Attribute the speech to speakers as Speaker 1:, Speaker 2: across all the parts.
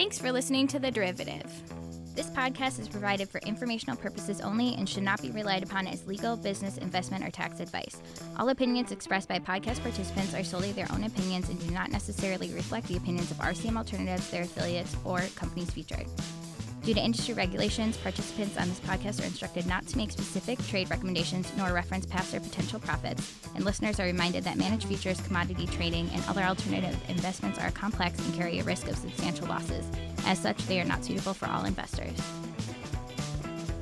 Speaker 1: Thanks for listening to The Derivative. This podcast is provided for informational purposes only and should not be relied upon as legal, business, investment, or tax advice. All opinions expressed by podcast participants are solely their own opinions and do not necessarily reflect the opinions of RCM Alternatives, their affiliates, or companies featured. Due to industry regulations, participants on this podcast are instructed not to make specific trade recommendations nor reference past or potential profits, and listeners are reminded that managed futures, commodity trading, and other alternative investments are complex and carry a risk of substantial losses. As such, they are not suitable for all investors.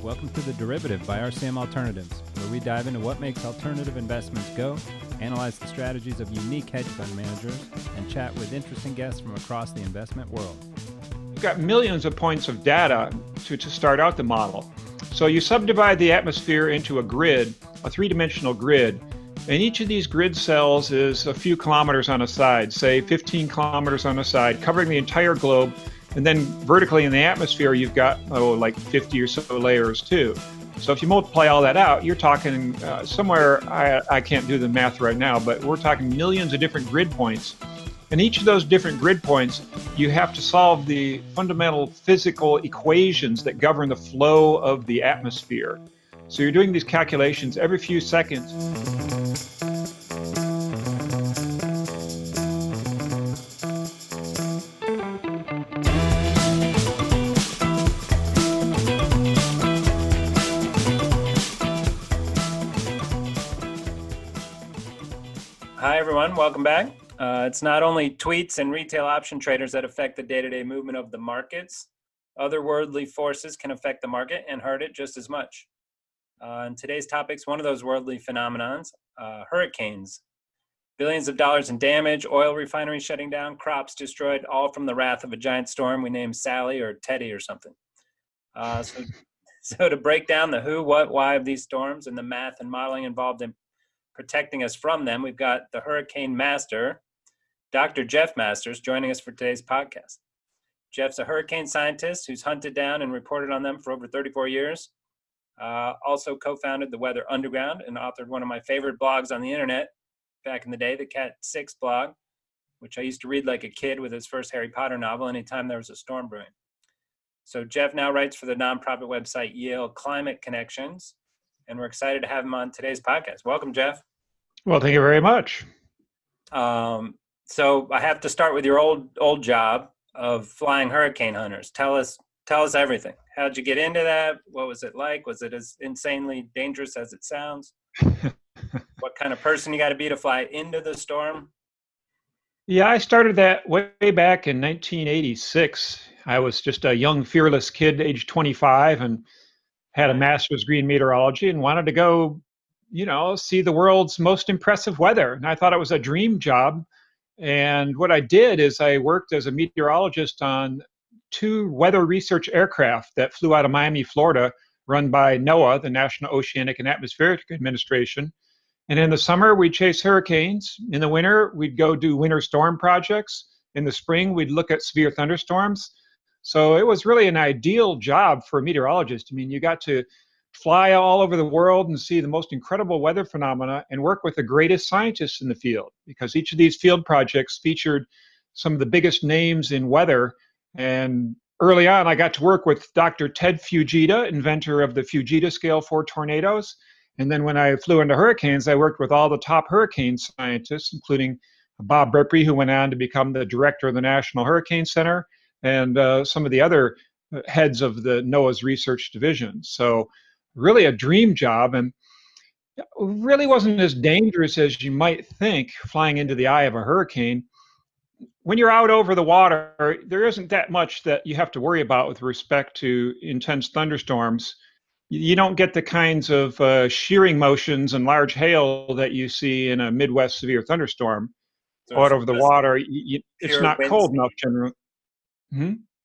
Speaker 2: Welcome to The Derivative by RCM Alternatives, where we dive into what makes alternative investments go, analyze the strategies of unique hedge fund managers, and chat with interesting guests from across the investment world.
Speaker 3: Got millions of points of data to start out the model. So you subdivide the atmosphere into a grid, a three-dimensional grid, and each of these grid cells is a few kilometers on a side, say 15 kilometers on a side, covering the entire globe. And then vertically in the atmosphere, you've got like 50 or so layers too. So if you multiply all that out, you're talking somewhere, I can't do the math right now, but we're talking millions of different grid points. And each of those different grid points, you have to solve the fundamental physical equations that govern the flow of the atmosphere. So you're doing these calculations every few seconds.
Speaker 4: Hi, everyone. Welcome back. It's not only tweets and retail option traders that affect the day-to-day movement of the markets. Other worldly forces can affect the market and hurt it just as much. And today's topic's one of those worldly phenomenons, hurricanes. Billions of dollars in damage, oil refineries shutting down, crops destroyed, all from the wrath of a giant storm we named Sally or Teddy or something. So to break down the who, what, why of these storms and the math and modeling involved in protecting us from them, we've got the hurricane master, Dr. Jeff Masters, joining us for today's podcast. Jeff's a hurricane scientist who's hunted down and reported on them for over 34 years. Also co-founded the Weather Underground and authored one of my favorite blogs on the internet back in the day, the Cat 6 blog, which I used to read like a kid with his first Harry Potter novel anytime there was a storm brewing. So Jeff now writes for the nonprofit website Yale Climate Connections, and we're excited to have him on today's podcast. Welcome, Jeff.
Speaker 3: Well, thank you very much.
Speaker 4: So I have to start with your old job of flying hurricane hunters. Tell us everything. How'd you get into that? What was it like? Was it as insanely dangerous as it sounds? What kind of person you got to be to fly into the storm?
Speaker 3: Yeah, I started that way back in 1986. I was just a young, fearless kid, age 25, and had a master's degree in meteorology and wanted to go, see the world's most impressive weather. And I thought it was a dream job. And what I did is I worked as a meteorologist on 2 weather research aircraft that flew out of Miami, Florida, run by NOAA, the National Oceanic and Atmospheric Administration. And in the summer, we'd chase hurricanes. In the winter, we'd go do winter storm projects. In the spring, we'd look at severe thunderstorms. So it was really an ideal job for a meteorologist. I mean, you got to fly all over the world and see the most incredible weather phenomena and work with the greatest scientists in the field, because each of these field projects featured some of the biggest names in weather. And early on, I got to work with Dr. Ted Fujita, inventor of the Fujita scale for tornadoes. And then when I flew into hurricanes, I worked with all the top hurricane scientists, including Bob Ripley, who went on to become the director of the National Hurricane Center, and some of the other heads of the NOAA's research division. So really a dream job, and really wasn't as dangerous as you might think flying into the eye of a hurricane. When you're out over the water, there isn't that much that you have to worry about with respect to intense thunderstorms. You don't get the kinds of shearing motions and large hail that you see in a Midwest severe thunderstorm. So out over the water, it's not cold enough generally.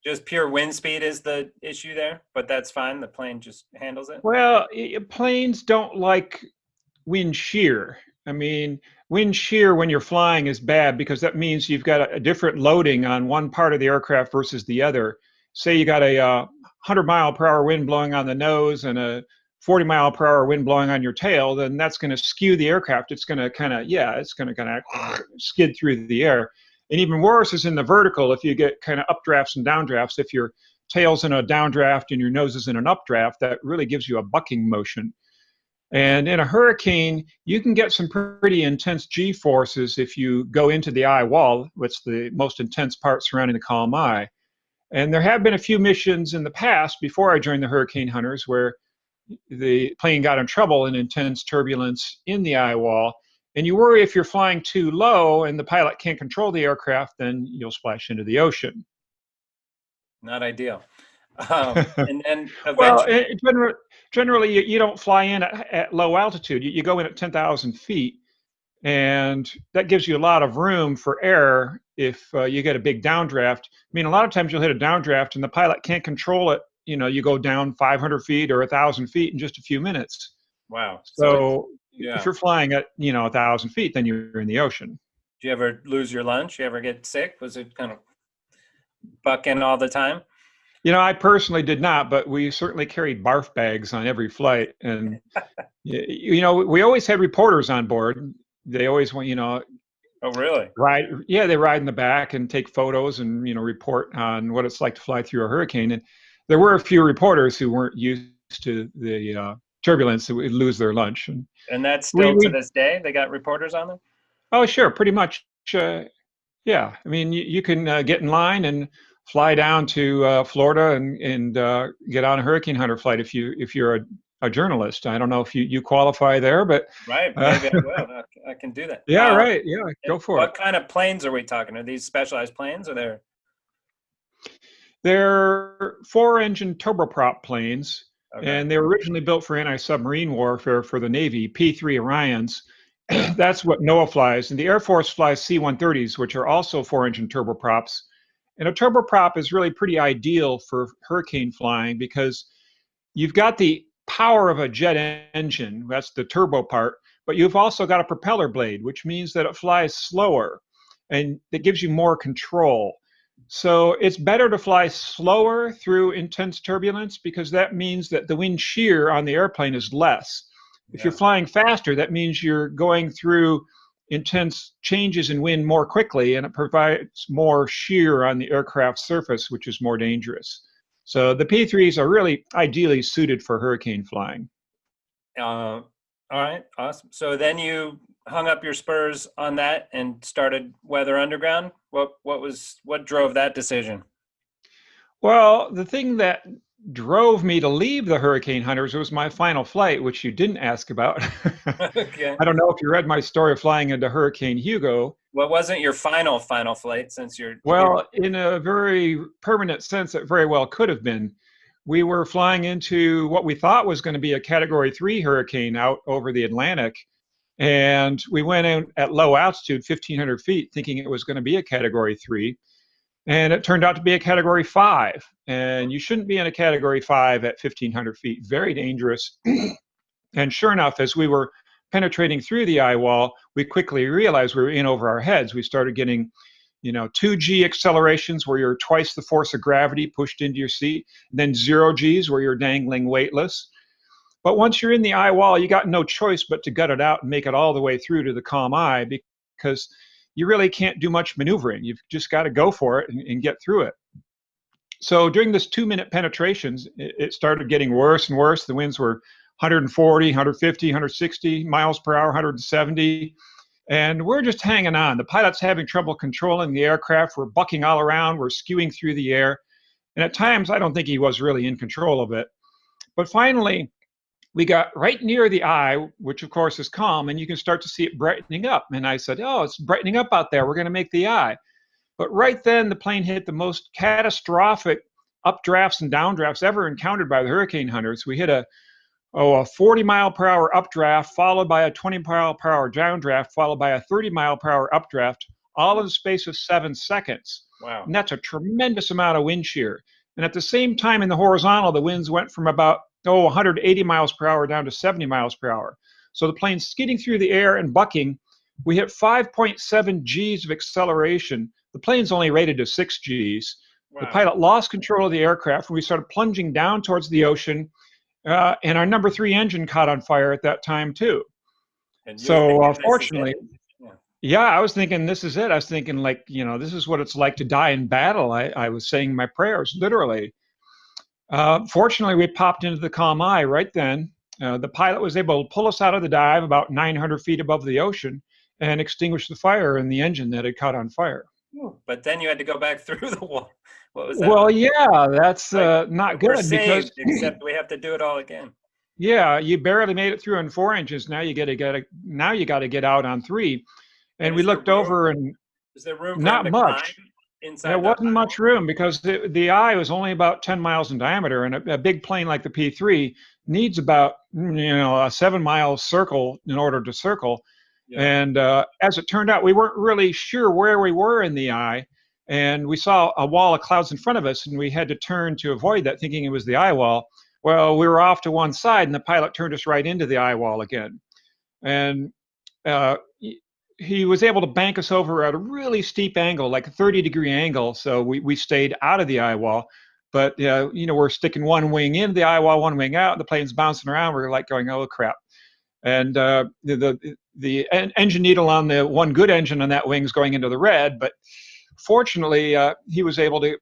Speaker 4: Just pure wind speed is the issue there, but that's fine. The plane just handles it.
Speaker 3: Well, planes don't like wind shear. I mean, wind shear when you're flying is bad because that means you've got a different loading on one part of the aircraft versus the other. Say you got a 100-mile-per-hour wind blowing on the nose and a 40-mile-per-hour wind blowing on your tail, then that's going to skew the aircraft. It's going to kind of skid through the air. And even worse is in the vertical, if you get kind of updrafts and downdrafts. If your tail's in a downdraft and your nose is in an updraft, that really gives you a bucking motion. And in a hurricane, you can get some pretty intense G-forces if you go into the eye wall, which is the most intense part surrounding the calm eye. And there have been a few missions in the past before I joined the hurricane hunters where the plane got in trouble in intense turbulence in the eye wall. And you worry if you're flying too low and the pilot can't control the aircraft, then you'll splash into the ocean.
Speaker 4: Not ideal. And then
Speaker 3: Well,
Speaker 4: eventually,
Speaker 3: generally you don't fly in at low altitude. You go in at 10,000 feet, and that gives you a lot of room for error if you get a big downdraft. I mean, a lot of times you'll hit a downdraft and the pilot can't control it. You go down 500 feet or 1,000 feet in just a few minutes.
Speaker 4: wow.
Speaker 3: So
Speaker 4: Yeah.
Speaker 3: if you're flying at 1,000 feet, then you're in the ocean.
Speaker 4: Do you ever lose your lunch? You ever get sick? Was it kind of bucking all the time?
Speaker 3: I personally did not, but we certainly carried barf bags on every flight. And, we always had reporters on board. They always want,
Speaker 4: Oh, really?
Speaker 3: ride. Yeah, they ride in the back and take photos and, report on what it's like to fly through a hurricane. And there were a few reporters who weren't used to the turbulence that would lose their lunch.
Speaker 4: And that's still to this day? They got reporters on them?
Speaker 3: Oh, sure. Pretty much. Yeah. I mean, you can get in line and fly down to Florida and get on a hurricane hunter flight if you're a journalist. I don't know if you qualify there, but
Speaker 4: right, maybe I will. I can do that.
Speaker 3: Yeah, right. Yeah, go for it.
Speaker 4: What kind of planes are we talking? Are these specialized planes, or
Speaker 3: they're 4-engine turboprop planes,
Speaker 4: okay.
Speaker 3: And they were originally built for anti-submarine warfare for the Navy, P-3 Orions. That's what NOAA flies, and the Air Force flies C-130s, which are also 4-engine turboprops. And a turboprop is really pretty ideal for hurricane flying because you've got the power of a jet engine, that's the turbo part, but you've also got a propeller blade, which means that it flies slower and it gives you more control. So it's better to fly slower through intense turbulence because that means that the wind shear on the airplane is less. If you're flying faster, that means you're going through intense changes in wind more quickly, and it provides more shear on the aircraft surface, which is more dangerous. So the P-3s are really ideally suited for hurricane flying.
Speaker 4: All right, awesome. So then you hung up your spurs on that and started Weather Underground. What drove that decision?
Speaker 3: Well, the thing that drove me to leave the hurricane hunters was my final flight, which you didn't ask about.
Speaker 4: Okay.
Speaker 3: I don't know if you read my story of flying into Hurricane Hugo.
Speaker 4: What wasn't your final flight since you're
Speaker 3: Well, in a very permanent sense, it very well could have been. We were flying into what we thought was going to be a Category 3 hurricane out over the Atlantic. And we went in at low altitude, 1,500 feet, thinking it was going to be a Category 3. And it turned out to be a Category 5. And you shouldn't be in a Category 5 at 1,500 feet. Very dangerous. And sure enough, as we were penetrating through the eye wall, we quickly realized we were in over our heads. We started getting 2G accelerations where you're twice the force of gravity pushed into your seat, and then 0Gs where you're dangling weightless. But once you're in the eye wall, you got no choice but to gut it out and make it all the way through to the calm eye because you really can't do much maneuvering. You've just got to go for it and get through it. So during this 2-minute penetrations, it started getting worse and worse. The winds were 140, 150, 160 miles per hour, 170. And we're just hanging on. The pilot's having trouble controlling the aircraft. We're bucking all around. We're skewing through the air. And at times, I don't think he was really in control of it. But finally, we got right near the eye, which of course is calm, and you can start to see it brightening up. And I said, oh, it's brightening up out there. We're going to make the eye. But right then, the plane hit the most catastrophic updrafts and downdrafts ever encountered by the hurricane hunters. We hit a 40-mile-per-hour updraft, followed by a 20-mile-per-hour downdraft, followed by a 30-mile-per-hour updraft, all in the space of 7 seconds.
Speaker 4: Wow.
Speaker 3: And that's a tremendous amount of wind shear. And at the same time in the horizontal, the winds went from about 180 miles per hour down to 70 miles per hour. So the plane's skidding through the air and bucking. We hit 5.7 Gs of acceleration. The plane's only rated to 6 Gs.
Speaker 4: Wow.
Speaker 3: The pilot lost control of the aircraft, and we started plunging down towards the ocean. And our number 3 engine caught on fire at that time too.
Speaker 4: And
Speaker 3: So fortunately, Yeah, I was thinking this is it. I was thinking like, this is what it's like to die in battle. I was saying my prayers, literally. Fortunately, we popped into the calm eye right then. The pilot was able to pull us out of the dive about 900 feet above the ocean and extinguish the fire in the engine that had caught on fire.
Speaker 4: But then you had to go back through the wall. What was that
Speaker 3: Well,
Speaker 4: like?
Speaker 3: yeah, that's
Speaker 4: Like,
Speaker 3: not
Speaker 4: we're
Speaker 3: good because,
Speaker 4: saved, except we have to do it all again.
Speaker 3: yeah, you barely made it through on 4 inches. Now you got to get out on 3. And
Speaker 4: And
Speaker 3: we looked over and
Speaker 4: is there room for them
Speaker 3: not
Speaker 4: to climb
Speaker 3: much. There
Speaker 4: inside the
Speaker 3: wasn't much room because the eye was only about 10 miles in diameter, and a big plane like the P3 needs about a 7-mile circle in order to circle.
Speaker 4: Yeah.
Speaker 3: And as it turned out, we weren't really sure where we were in the eye, and we saw a wall of clouds in front of us, and we had to turn to avoid that, thinking it was the eye wall. Well, we were off to one side, and the pilot turned us right into the eye wall again. And uh, he was able to bank us over at a really steep angle, like a 30-degree angle. So we stayed out of the eye wall. But, we're sticking one wing into the eye wall, one wing out. The plane's bouncing around. We're like going, oh, crap. And the engine needle on the one good engine on that wing is going into the red. But fortunately, he was able to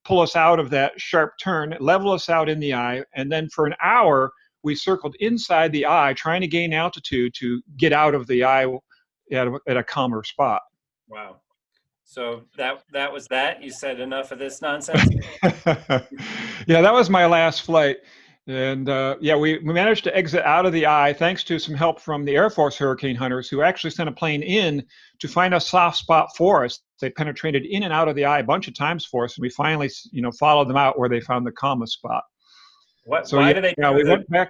Speaker 3: pull us out of that sharp turn, level us out in the eye. And then for an hour, we circled inside the eye, trying to gain altitude to get out of the eye at a calmer spot.
Speaker 4: Wow. So that was that. You said enough of this nonsense.
Speaker 3: Yeah, that was my last flight. And we managed to exit out of the eye thanks to some help from the Air Force hurricane hunters, who actually sent a plane in to find a soft spot for us. They penetrated in and out of the eye a bunch of times for us, and we finally, followed them out where they found the calmest spot.
Speaker 4: Why do they?
Speaker 3: Yeah, we went back.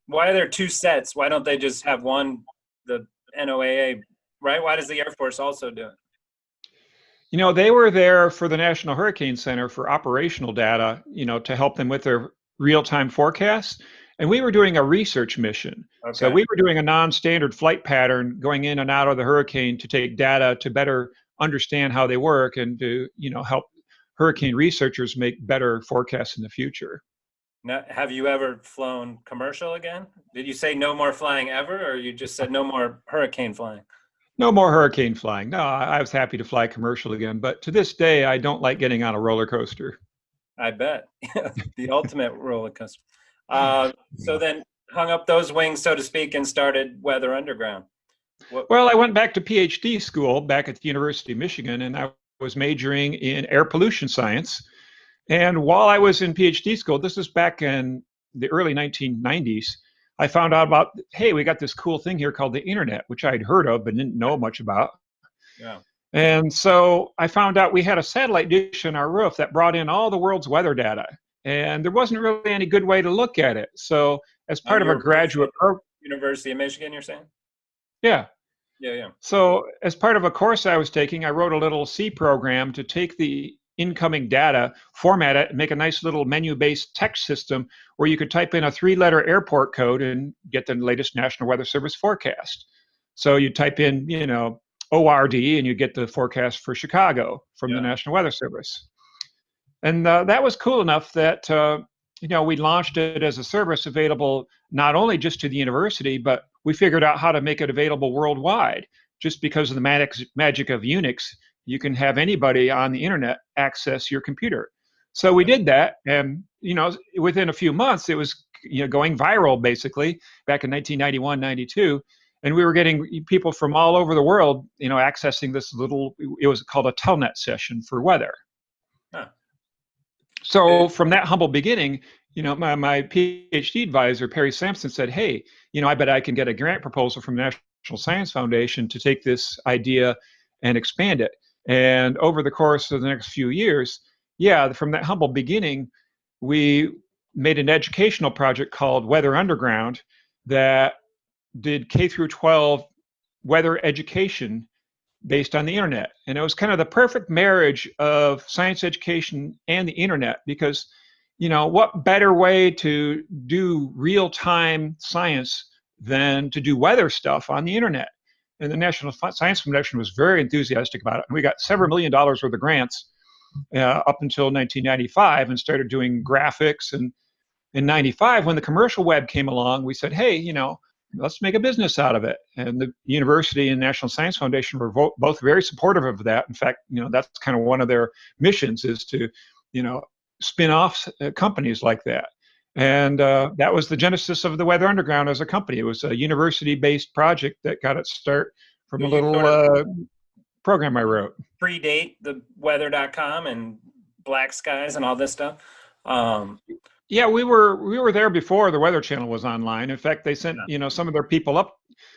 Speaker 4: Why are there two sets? Why don't they just have one? The NOAA, right? Why does the Air Force also do it?
Speaker 3: They were there for the National Hurricane Center for operational data, to help them with their real-time forecasts. And we were doing a research mission. Okay. So we were doing a non-standard flight pattern going in and out of the hurricane to take data to better understand how they work and to, help hurricane researchers make better forecasts in the future.
Speaker 4: Now, have you ever flown commercial again? Did you say no more flying ever, or you just said no more hurricane flying?
Speaker 3: No more hurricane flying. No, I was happy to fly commercial again, but to this day, I don't like getting on a roller coaster.
Speaker 4: I bet. The ultimate roller coaster. So then hung up those wings, so to speak, and started Weather Underground.
Speaker 3: Well, I went back to PhD school back at the University of Michigan, and I was majoring in air pollution science. And while I was in PhD school, this was back in the early 1990s, I found out about, hey, we got this cool thing here called the internet, which I'd heard of but didn't know much about.
Speaker 4: Yeah.
Speaker 3: And so I found out we had a satellite dish on our roof that brought in all the world's weather data. And there wasn't really any good way to look at it. So as part of a graduate program.
Speaker 4: University of Michigan, you're saying?
Speaker 3: Yeah.
Speaker 4: Yeah.
Speaker 3: So as part of a course I was taking, I wrote a little C program to take the incoming data, format it, and make a nice little menu-based text system where you could type in a 3-letter airport code and get the latest National Weather Service forecast. So you type in, ORD, and you get the forecast for Chicago from the National Weather Service. And that was cool enough that, we launched it as a service available not only just to the university, but we figured out how to make it available worldwide. Just because of the magic of Unix, you can have anybody on the internet access your computer. So we did that, and within a few months, it was going viral basically back in 1991, 92, and we were getting people from all over the world, accessing this little. It was called a telnet session for weather. Huh. So from that humble beginning, my PhD advisor Perry Sampson said, "Hey, I bet I can get a grant proposal from the National Science Foundation to take this idea and expand it." And over the course of the next few years, from that humble beginning, we made an educational project called Weather Underground that did K through 12 weather education based on the internet. And it was kind of the perfect marriage of science education and the internet because, what better way to do real-time science than to do weather stuff on the internet? And the National Science Foundation was very enthusiastic about it. And we got several $1 million worth of grants up until 1995 and started doing graphics. And in 95, when the commercial web came along, we said, hey, let's make a business out of it. And the university and National Science Foundation were both very supportive of that. In fact, that's kind of one of their missions, is to, spin off companies like that. And that was the genesis of the Weather Underground as a company. It was a university-based project that got its start from a little program I wrote.
Speaker 4: Predate the weather.com and Black Skies and all this stuff.
Speaker 3: Yeah, we were there before the Weather Channel was online. In fact, they sent some of their people up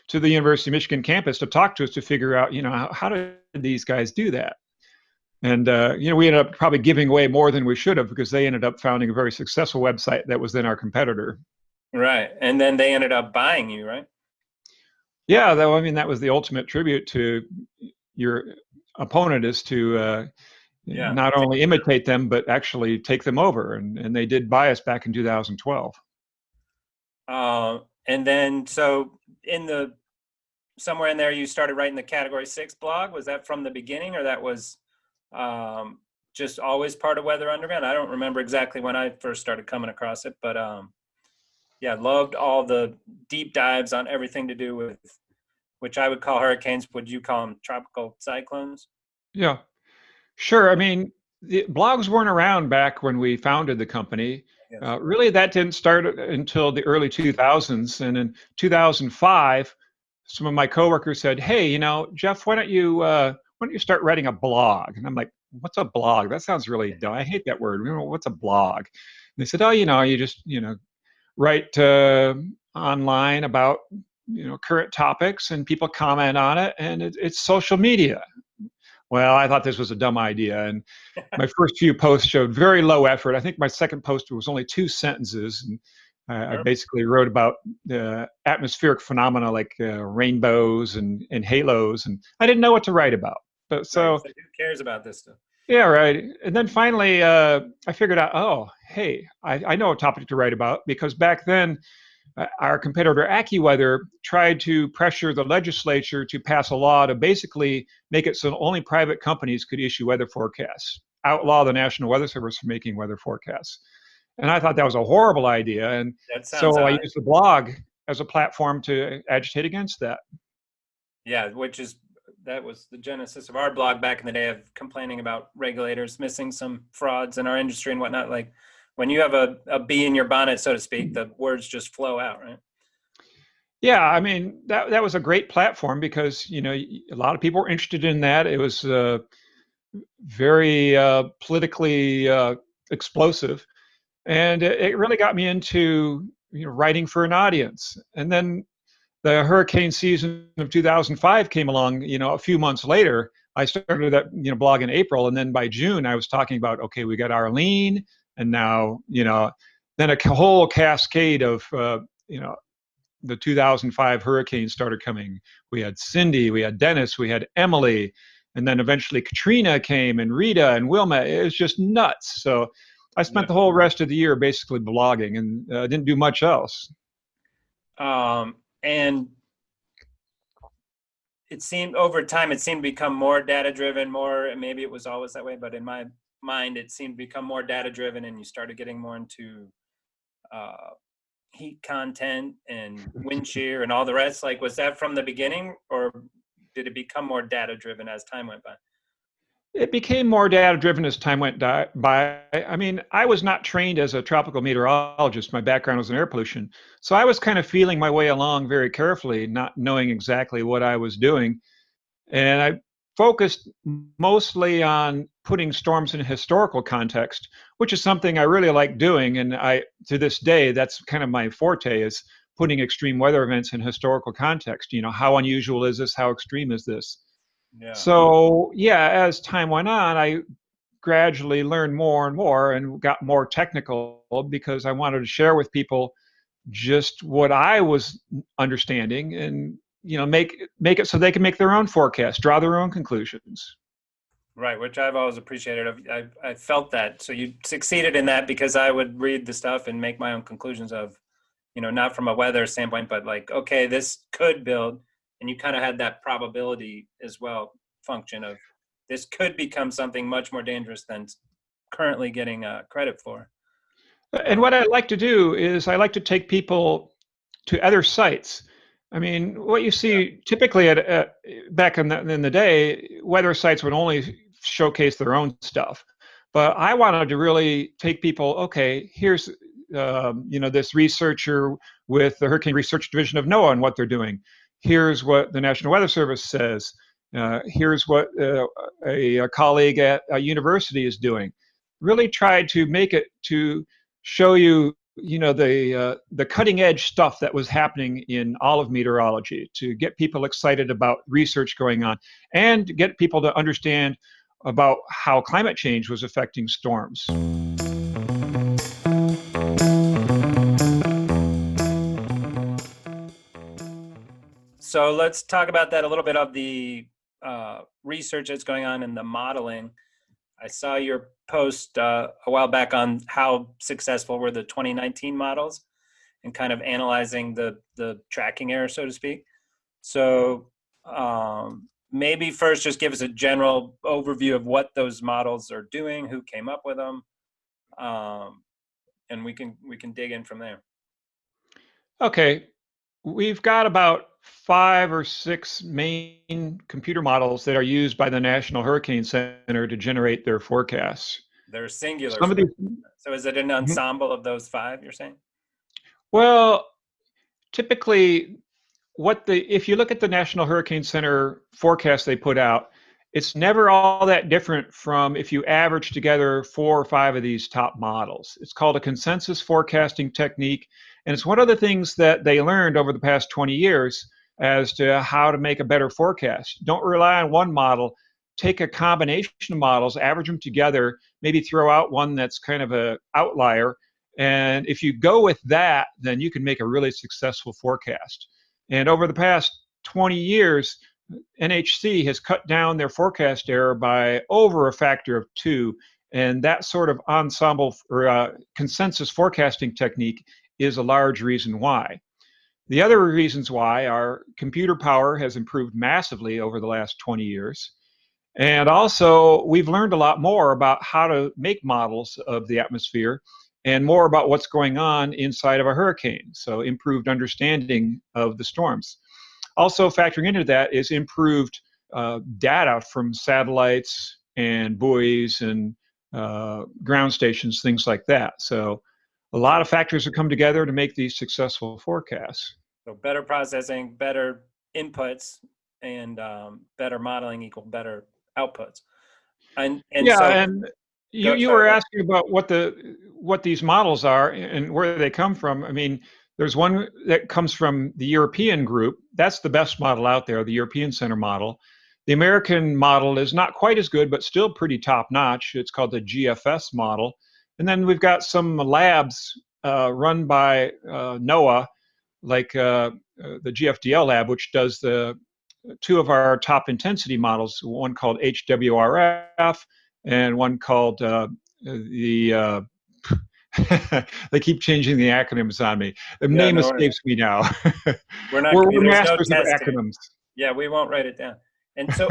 Speaker 3: to the University of Michigan campus to talk to us to figure out how did these guys do that. And we ended up probably giving away more than we should have, because they ended up founding a very successful website that was then our competitor.
Speaker 4: Right, and then they ended up buying you, right?
Speaker 3: Yeah, though, that was the ultimate tribute to your opponent, is to not only imitate them, but actually take them over. And they did buy us back in 2012.
Speaker 4: And then, so somewhere in there, you started writing the Category 6 blog. Was that from the beginning, or that was just always part of Weather Underground? I don't remember exactly when I first started coming across it, but loved all the deep dives on everything to do with, which I would call hurricanes. Would you call them tropical cyclones?
Speaker 3: Yeah, sure. The blogs weren't around back when we founded the company. Yes. Really, that didn't start until the early 2000s. And in 2005, some of my coworkers said, "Hey, Jeff, why don't you start writing a blog?" And I'm like, "What's a blog? That sounds really dumb. I hate that word. What's a blog?" And they said, "Oh, you just write online about current topics, and people comment on it, and it's social media." Well, I thought this was a dumb idea, and my first few posts showed very low effort. I think my second post was only 2 sentences, and I basically wrote about atmospheric phenomena like rainbows and halos, and I didn't know what to write about. But so
Speaker 4: who cares about this stuff?
Speaker 3: Yeah, right. And then finally, I figured out, oh, hey, I know a topic to write about, because back then, our competitor AccuWeather tried to pressure the legislature to pass a law to basically make it so only private companies could issue weather forecasts, outlaw the National Weather Service from making weather forecasts. And I thought that was a horrible idea. And so I used the blog as a platform to agitate against that.
Speaker 4: Yeah, that was the genesis of our blog back in the day, of complaining about regulators missing some frauds in our industry and whatnot. Like, when you have a bee in your bonnet, so to speak, the words just flow out, right?
Speaker 3: Yeah, that was a great platform, because a lot of people were interested in that. It was very politically explosive, and it really got me into writing for an audience. And then the hurricane season of 2005 came along. A few months later, I started that blog in April, and then by June I was talking about, okay, we got Arlene. And now, then a whole cascade of, the 2005 hurricanes started coming. We had Cindy, we had Dennis, we had Emily, and then eventually Katrina came, and Rita and Wilma. It was just nuts. So I spent the whole rest of the year basically blogging, and didn't do much else.
Speaker 4: And it seemed over time, to become more data-driven, maybe it was always that way, but in my mind, it seemed to become more data-driven, and you started getting more into heat content and wind shear and all the rest. Like, was that from the beginning, or did it become more data-driven as time went by?
Speaker 3: It became more data-driven as time went by. I was not trained as a tropical meteorologist. My background was in air pollution. So I was kind of feeling my way along very carefully, not knowing exactly what I was doing. And I focused mostly on putting storms in a historical context, which is something I really like doing. And to this day, that's kind of my forte, is putting extreme weather events in historical context. How unusual is this? How extreme is this? Yeah. So, as time went on, I gradually learned more and more and got more technical, because I wanted to share with people just what I was understanding, and make it so they can make their own forecast, draw their own conclusions.
Speaker 4: Right, which I've always appreciated. I felt that. So you succeeded in that, because I would read the stuff and make my own conclusions of, not from a weather standpoint, but like, okay, this could build, and you kind of had that probability as well function of, this could become something much more dangerous than currently getting credit for.
Speaker 3: And what I like to do is I like to take people to other sites. I mean, what you see typically back in the day, weather sites would only showcase their own stuff. But I wanted to really take people. Okay, here's this researcher with the Hurricane Research Division of NOAA and what they're doing. Here's what the National Weather Service says. Here's what a colleague at a university is doing. Really tried to make it to show you the cutting edge stuff that was happening in all of meteorology, to get people excited about research going on and get people to understand about how climate change was affecting storms.
Speaker 4: So let's talk about that a little bit, of the research that's going on in the modeling. I saw your post a while back on how successful were the 2019 models and kind of analyzing the tracking error, so to speak. So maybe first just give us a general overview of what those models are doing, who came up with them, and we can dig in from there.
Speaker 3: Okay, we've got about 5 or 6 main computer models that are used by the National Hurricane Center to generate their forecasts.
Speaker 4: They're singular.
Speaker 3: Some of these,
Speaker 4: So is it an ensemble of those 5, you're saying?
Speaker 3: well, typically if you look at the National Hurricane Center forecast they put out, it's never all that different from if you average together 4 or 5 of these top models. It's called a consensus forecasting technique, and it's one of the things that they learned over the past 20 years as to how to make a better forecast. Don't rely on one model. Take a combination of models, average them together, maybe throw out one that's kind of an outlier, and if you go with that, then you can make a really successful forecast. And over the past 20 years, NHC has cut down their forecast error by over a factor of 2. And that sort of ensemble or consensus forecasting technique is a large reason why. The other reasons why are computer power has improved massively over the last 20 years. And also, we've learned a lot more about how to make models of the atmosphere and more about what's going on inside of a hurricane. So improved understanding of the storms. Also factoring into that is improved data from satellites and buoys and ground stations, things like that. So a lot of factors have come together to make these successful forecasts.
Speaker 4: So better processing, better inputs, and better modeling equal better outputs. And
Speaker 3: yeah,
Speaker 4: so,
Speaker 3: and you were asking about what these models are and where they come from. I mean, there's one that comes from the European group. That's the best model out there, the European Center model. The American model is not quite as good, but still pretty top notch. It's called the GFS model. And then we've got some labs run by NOAA, like the GFDL lab, which does the 2 of our top intensity models, one called HWRF and one called the they keep changing the acronyms on me. The name escapes me now.
Speaker 4: We're not.
Speaker 3: We're masters of acronyms.
Speaker 4: Yeah, we won't write it down. And so,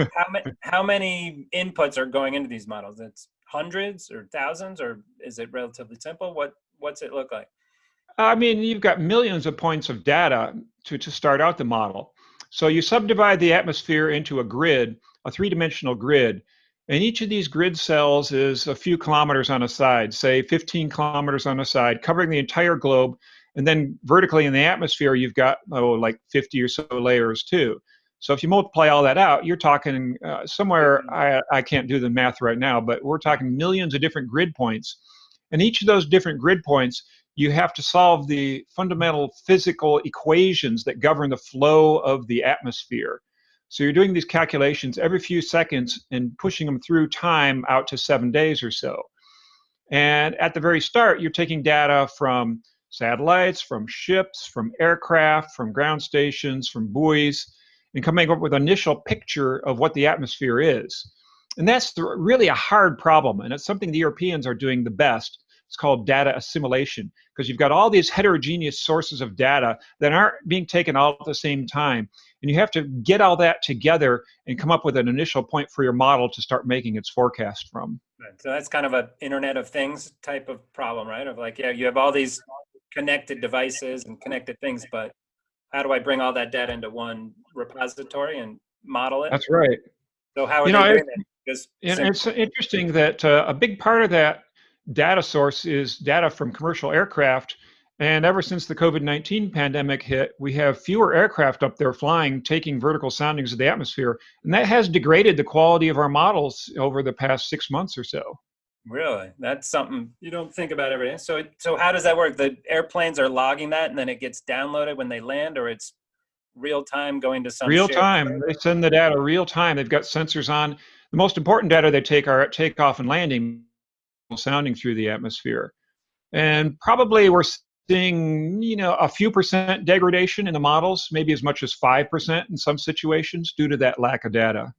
Speaker 4: how many inputs are going into these models? It's hundreds or thousands, or is it relatively simple? What's it look like?
Speaker 3: I mean, you've got millions of points of data to start out the model. So you subdivide the atmosphere into a grid, a 3-dimensional grid, and each of these grid cells is a few kilometers on a side, say 15 kilometers on a side, covering the entire globe. And then vertically in the atmosphere, you've got like 50 or so layers too. So if you multiply all that out, you're talking somewhere, I can't do the math right now, but we're talking millions of different grid points. And each of those different grid points, you have to solve the fundamental physical equations that govern the flow of the atmosphere. So you're doing these calculations every few seconds and pushing them through time out to 7 days or so. And at the very start, you're taking data from satellites, from ships, from aircraft, from ground stations, from buoys, and coming up with an initial picture of what the atmosphere is. And that's really a hard problem, and it's something the Europeans are doing the best. It's called data assimilation, because you've got all these heterogeneous sources of data that aren't being taken all at the same time. And you have to get all that together and come up with an initial point for your model to start making its forecast from.
Speaker 4: Right. So that's kind of an Internet of Things type of problem, right? Of like, yeah, you have all these connected devices and connected things, but how do I bring all that data into one repository and model it?
Speaker 3: That's right.
Speaker 4: So how are
Speaker 3: You
Speaker 4: they
Speaker 3: know,
Speaker 4: doing that? Just
Speaker 3: it's interesting that a big part of that data source is data from commercial aircraft. And ever since the COVID-19 pandemic hit, we have fewer aircraft up there flying, taking vertical soundings of the atmosphere. And that has degraded the quality of our models over the past 6 months or so.
Speaker 4: Really, that's something you don't think about every day. So how does that work? The airplanes are logging that, and then it gets downloaded when they land, or it's real time going to some
Speaker 3: Real
Speaker 4: shared
Speaker 3: time. They
Speaker 4: server?
Speaker 3: send the data real time. They've got sensors on. The most important data they take are at takeoff and landing, sounding through the atmosphere. And probably we're seeing, a few percent degradation in the models, maybe as much as 5% in some situations due to that lack of data.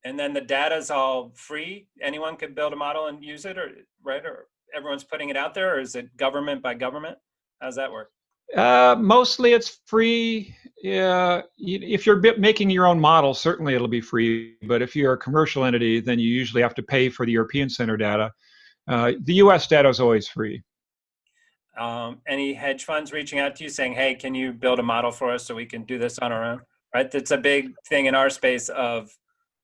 Speaker 4: And then the data's all free. Anyone could build a model and use it, or right? Or everyone's putting it out there, or is it government by government? How does that work?
Speaker 3: Mostly it's free. Yeah, if you're making your own model, certainly it'll be free. But if you're a commercial entity, then you usually have to pay for the European Center data. The US data is always free.
Speaker 4: Any hedge funds reaching out to you saying, hey, can you build a model for us so we can do this on our own? Right? That's a big thing in our space of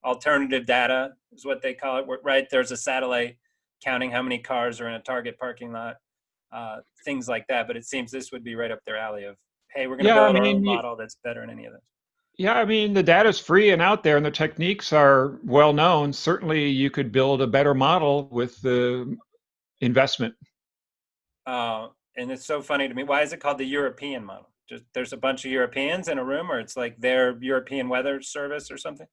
Speaker 4: alternative data is what they call it, right? There's a satellite counting how many cars are in a Target parking lot, things like that. But it seems this would be right up their alley of, hey, we're going to
Speaker 3: Yeah, I
Speaker 4: build our own
Speaker 3: mean,
Speaker 4: model that's better than any of this.
Speaker 3: yeah, I mean, the data's free and out there, and the techniques are well known. Certainly, you could build a better model with the investment.
Speaker 4: And it's so funny to me. Why is it called the European model? Just there's a bunch of Europeans in a room, or it's like their European Weather Service or something?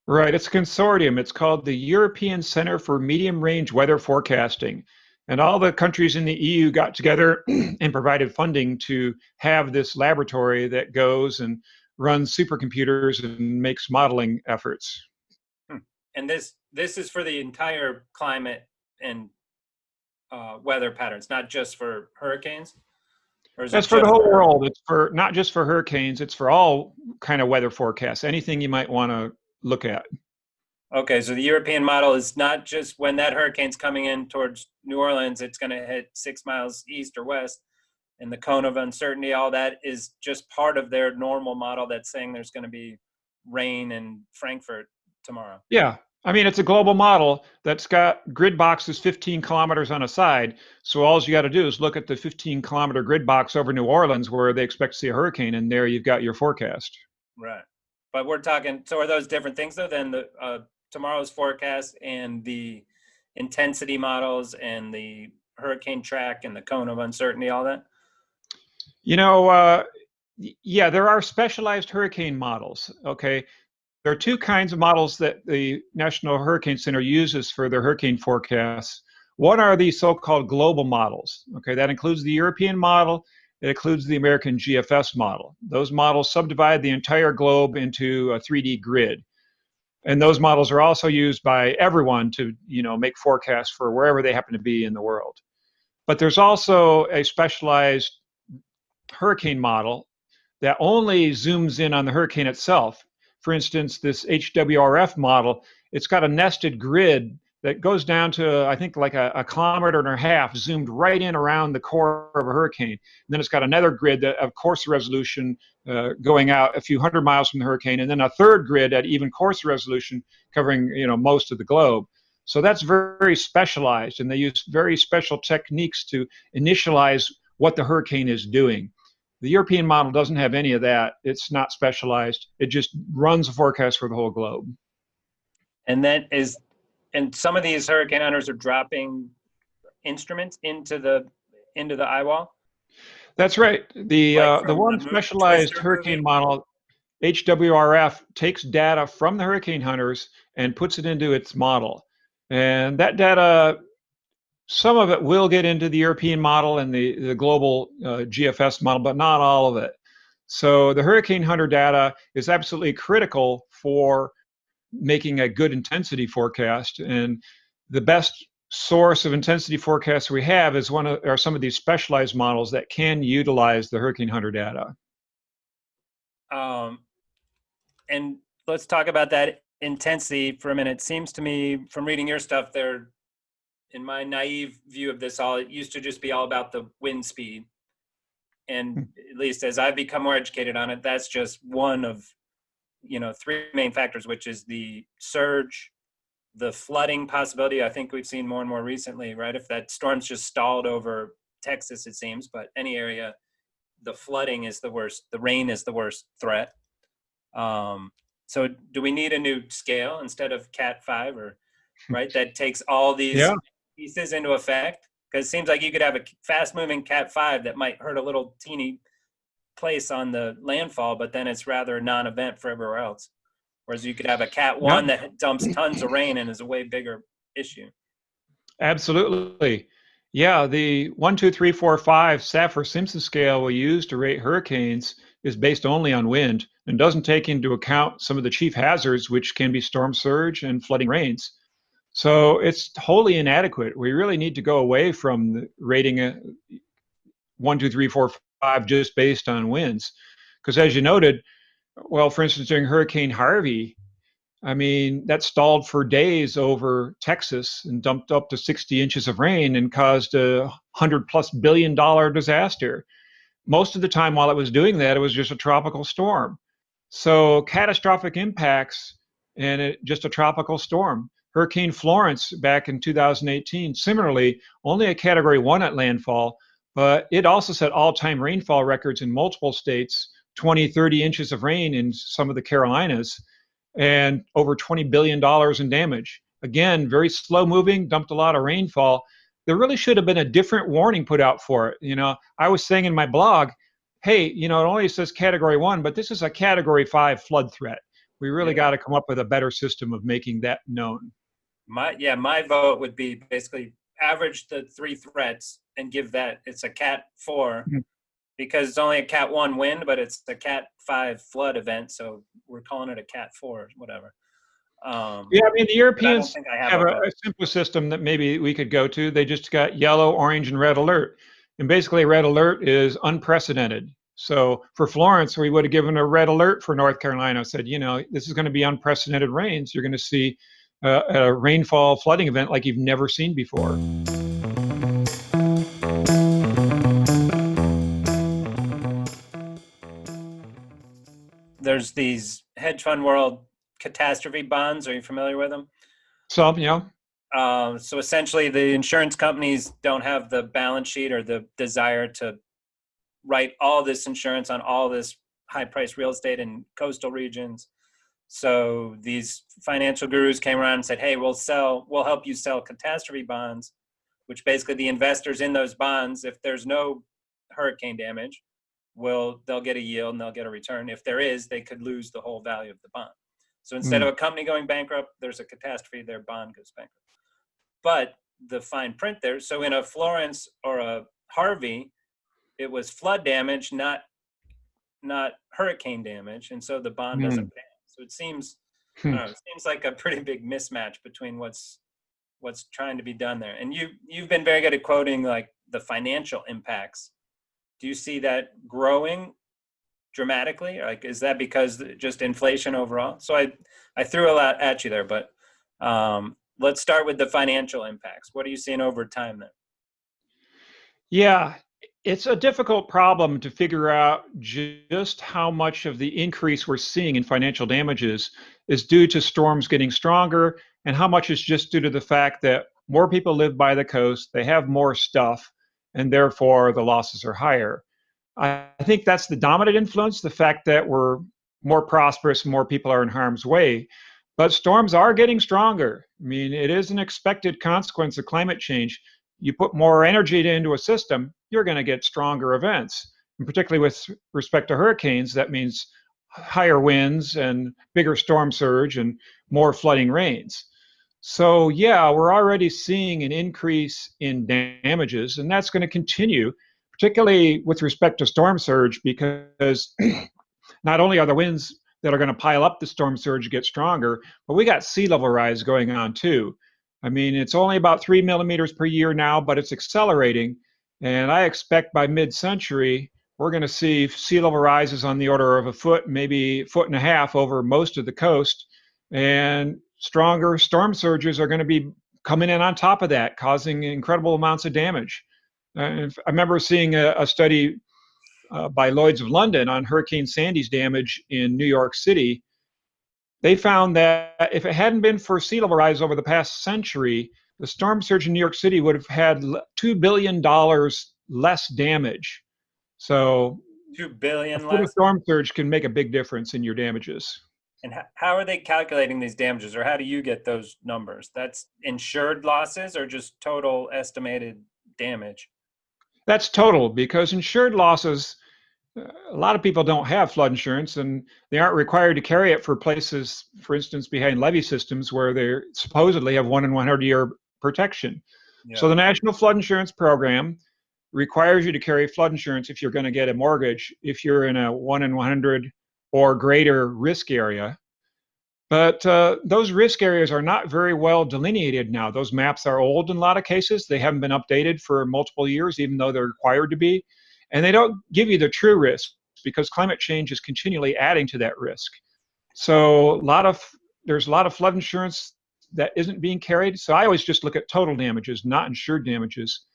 Speaker 3: Right, it's a consortium. It's called the European Center for Medium Range Weather Forecasting. And all the countries in the EU got together and provided funding to have this laboratory that goes and runs supercomputers and makes modeling efforts.
Speaker 4: And this is for the entire climate and weather patterns, not just for hurricanes? Or is it
Speaker 3: That's for the
Speaker 4: just
Speaker 3: whole world. It's for not just for hurricanes, it's for all kind of weather forecasts, anything you might want to look at.
Speaker 4: Okay, so the European model is not just when that hurricane's coming in towards New Orleans, it's going to hit 6 miles east or west, and the cone of uncertainty, all that is just part of their normal model that's saying there's going to be rain in Frankfurt tomorrow.
Speaker 3: Yeah. I mean, it's a global model that's got grid boxes 15 kilometers on a side. So all you got to do is look at the 15-kilometer grid box over New Orleans where they expect to see a hurricane, and there you've got your forecast.
Speaker 4: Right. But we're talking, so are those different things though than the tomorrow's forecast and the intensity models and the hurricane track and the cone of uncertainty, all that?
Speaker 3: Yeah, there are specialized hurricane models. Okay. There are two kinds of models that the National Hurricane Center uses for their hurricane forecasts. One are the so-called global models. Okay, that includes the European model. It includes the American GFS model. Those models subdivide the entire globe into a 3D grid. And those models are also used by everyone to, make forecasts for wherever they happen to be in the world. But there's also a specialized hurricane model that only zooms in on the hurricane itself. For instance, this HWRF model, it's got a nested grid that goes down to, I think, like a kilometer and a half, zoomed right in around the core of a hurricane. And then it's got another grid that, of coarser resolution going out a few hundred miles from the hurricane, and then a third grid at even coarser resolution covering, most of the globe. So that's very specialized, and they use very special techniques to initialize what the hurricane is doing. The European model doesn't have any of that. It's not specialized. It just runs a forecast for the whole globe.
Speaker 4: And some of these hurricane hunters are dropping instruments into the eye wall.
Speaker 3: That's right. The one specialized
Speaker 4: Twister
Speaker 3: hurricane
Speaker 4: movie?
Speaker 3: model, HWRF, takes data from the hurricane hunters and puts it into its model. And that data, some of it will get into the European model and the global GFS model, but not all of it. So the hurricane hunter data is absolutely critical for making a good intensity forecast. And the best source of intensity forecasts we have is are some of these specialized models that can utilize the hurricane hunter data.
Speaker 4: And let's talk about that intensity for a minute. It seems to me from reading your stuff there, in my naive view of this all, it used to just be all about the wind speed. And at least as I've become more educated on it, that's just one of, three main factors, which is the surge, the flooding possibility. I think we've seen more and more recently, right? If that storm's just stalled over Texas, it seems, but any area, the flooding is the worst. The rain is the worst threat. So do we need a new scale instead of Cat 5, or right, that takes all these pieces into effect? Because it seems like you could have a fast-moving Cat 5 that might hurt a little teeny place on the landfall, but then it's rather non-event for everywhere else. Whereas you could have a Cat 1 that dumps tons of rain and is a way bigger issue.
Speaker 3: Absolutely. Yeah, the 1, 2, 3, 4, 5 Saffir-Simpson scale we use to rate hurricanes is based only on wind and doesn't take into account some of the chief hazards, which can be storm surge and flooding rains. So it's wholly inadequate. We really need to go away from the rating 1, 2, 3, 4, 5 just based on winds. Because as you noted, well, for instance, during Hurricane Harvey, I mean, that stalled for days over Texas and dumped up to 60 inches of rain and caused a $100+ billion disaster. Most of the time while it was doing that, it was just a tropical storm. So catastrophic impacts and just a tropical storm. Hurricane Florence back in 2018, similarly, only a Category 1 at landfall, but it also set all-time rainfall records in multiple states, 20, 30 inches of rain in some of the Carolinas, and over $20 billion in damage. Again, very slow moving, dumped a lot of rainfall. There really should have been a different warning put out for it. I was saying in my blog, hey, it only says Category 1, but this is a Category 5 flood threat. We really got to come up with a better system of making that known.
Speaker 4: My vote would be basically average the three threats and give that it's a Cat 4 because it's only a Cat 1 wind, but it's a Cat 5 flood event, so we're calling it a Cat 4 or whatever.
Speaker 3: The Europeans have a simpler system that maybe we could go to. They just got yellow, orange, and red alert. And basically, red alert is unprecedented. So for Florence, we would have given a red alert for North Carolina, said, this is going to be unprecedented rains. You're going to see a rainfall flooding event like you've never seen before.
Speaker 4: There's these hedge fund world catastrophe bonds. Are you familiar with them?
Speaker 3: Some, yeah.
Speaker 4: So essentially, the insurance companies don't have the balance sheet or the desire to write all this insurance on all this high-priced real estate in coastal regions. So these financial gurus came around and said, hey, we'll help you sell catastrophe bonds, which basically the investors in those bonds, if there's no hurricane damage, they'll get a yield and they'll get a return. If there is, they could lose the whole value of the bond. So instead of a company going bankrupt, there's a catastrophe, their bond goes bankrupt. But the fine print there, so in a Florence or a Harvey, it was flood damage, not hurricane damage, and so the bond doesn't pay. So it seems, it seems like a pretty big mismatch between what's trying to be done there. And you've been very good at quoting like the financial impacts. Do you see that growing dramatically? Like, is that because just inflation overall? So I threw a lot at you there, but let's start with the financial impacts. What are you seeing over time there?
Speaker 3: Yeah, it's a difficult problem to figure out just how much of the increase we're seeing in financial damages is due to storms getting stronger and how much is just due to the fact that more people live by the coast, they have more stuff, and therefore the losses are higher. I think that's the dominant influence, the fact that we're more prosperous, more people are in harm's way. But storms are getting stronger. I mean, it is an expected consequence of climate change. You put more energy into a system, you're going to get stronger events. And particularly with respect to hurricanes, that means higher winds and bigger storm surge and more flooding rains. So yeah, we're already seeing an increase in damages, and that's going to continue, particularly with respect to storm surge, because not only are the winds that are going to pile up the storm surge get stronger, but we got sea level rise going on too. I mean, it's only about 3 millimeters per year now, but it's accelerating. And I expect by mid-century, we're going to see sea level rises on the order of a foot, maybe a foot and a half over most of the coast. And stronger storm surges are going to be coming in on top of that, causing incredible amounts of damage. I remember seeing a study by Lloyd's of London on Hurricane Sandy's damage in New York City, they found that if it hadn't been for sea level rise over the past century, the storm surge in New York City would have had $2 billion less damage. So
Speaker 4: 2
Speaker 3: a
Speaker 4: billion
Speaker 3: foot of
Speaker 4: less.
Speaker 3: storm surge can make a big difference in your damages.
Speaker 4: And how are they calculating these damages, or how do you get those numbers? That's insured losses or just total estimated damage?
Speaker 3: That's total, because insured losses, a lot of people don't have flood insurance, and they aren't required to carry it for places, for instance, behind levee systems where they supposedly have 1 in 100-year protection.
Speaker 4: Yeah.
Speaker 3: So the National Flood Insurance Program requires you to carry flood insurance if you're going to get a mortgage, if you're in a 1 in 100 or greater risk area. But those risk areas are not very well delineated now. Those maps are old in a lot of cases. They haven't been updated for multiple years, even though they're required to be. And they don't give you the true risk, because climate change is continually adding to that risk. So there's a lot of flood insurance that isn't being carried. So I always just look at total damages, not insured damages.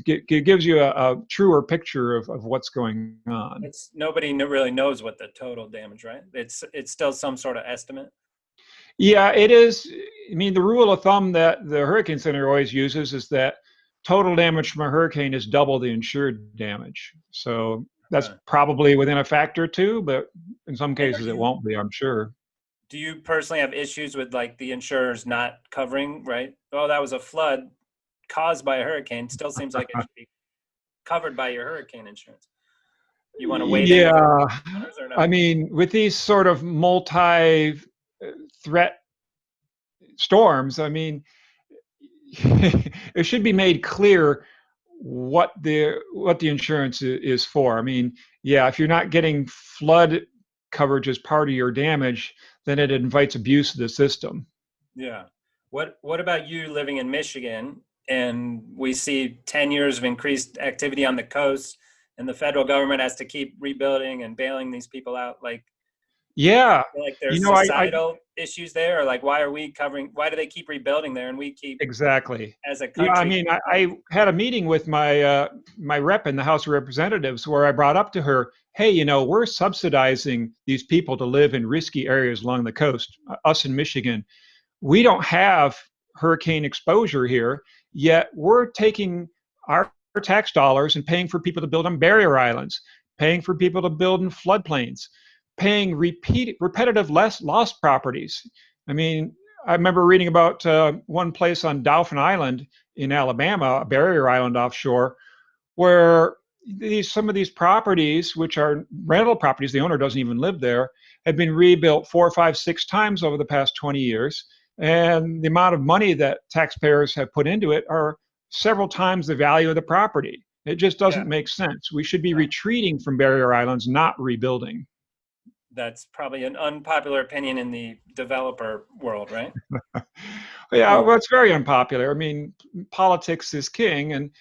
Speaker 3: It gives you a truer picture of what's going on.
Speaker 4: Nobody really knows what the total damage, right? It's still some sort of estimate.
Speaker 3: Yeah, it is. I mean, the rule of thumb that the Hurricane Center always uses is that total damage from a hurricane is double the insured damage. So that's probably within a factor or two, but in some cases it won't be, I'm sure.
Speaker 4: Do you personally have issues with like the insurers not covering, right? Oh, that was a flood caused by a hurricane. Still seems like it should be covered by your hurricane insurance. You want to wait?
Speaker 3: Yeah, I mean, with these sort of multi-threat storms, I mean, it should be made clear what the insurance is for. I mean, yeah, if you're not getting flood coverage as part of your damage, then it invites abuse of the system.
Speaker 4: Yeah. What about you living in Michigan, and we see 10 years of increased activity on the coast, and the federal government has to keep rebuilding and bailing these people out? Like,
Speaker 3: yeah,
Speaker 4: like there's societal issues there, or like why do they keep rebuilding there and we keep
Speaker 3: exactly
Speaker 4: as a country?
Speaker 3: Yeah, I mean, I had a meeting with my my rep in the House of Representatives where I brought up to her, hey, we're subsidizing these people to live in risky areas along the coast. Us in Michigan, we don't have hurricane exposure here, yet we're taking our tax dollars and paying for people to build on barrier islands, paying for people to build in floodplains, paying repetitive lost properties. I mean, I remember reading about one place on Dauphin Island in Alabama, a barrier island offshore, where some of these properties, which are rental properties, the owner doesn't even live there, have been rebuilt 4, 5, 6 times over the past 20 years. And the amount of money that taxpayers have put into it are several times the value of the property. It just doesn't make sense. We should be retreating from barrier islands, not rebuilding.
Speaker 4: That's probably an unpopular opinion in the developer world, right?
Speaker 3: Yeah, well, it's very unpopular. I mean, politics is king and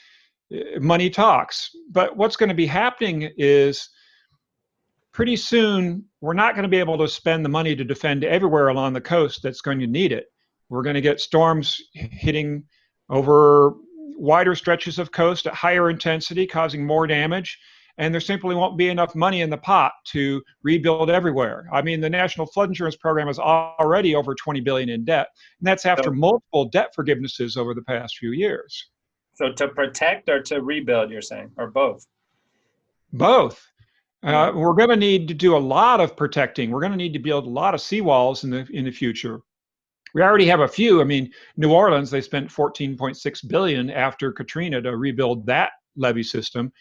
Speaker 3: money talks. But what's going to be happening is pretty soon we're not going to be able to spend the money to defend everywhere along the coast that's going to need it. We're going to get storms hitting over wider stretches of coast at higher intensity, causing more damage. And there simply won't be enough money in the pot to rebuild everywhere. I mean, the National Flood Insurance Program is already over $20 billion in debt, and that's after multiple debt forgivenesses over the past few years.
Speaker 4: So to protect or to rebuild, you're saying, or both?
Speaker 3: Both. We're going to need to do a lot of protecting. We're going to need to build a lot of seawalls in the future. We already have a few. I mean, New Orleans, they spent $14.6 billion after Katrina to rebuild that levee system.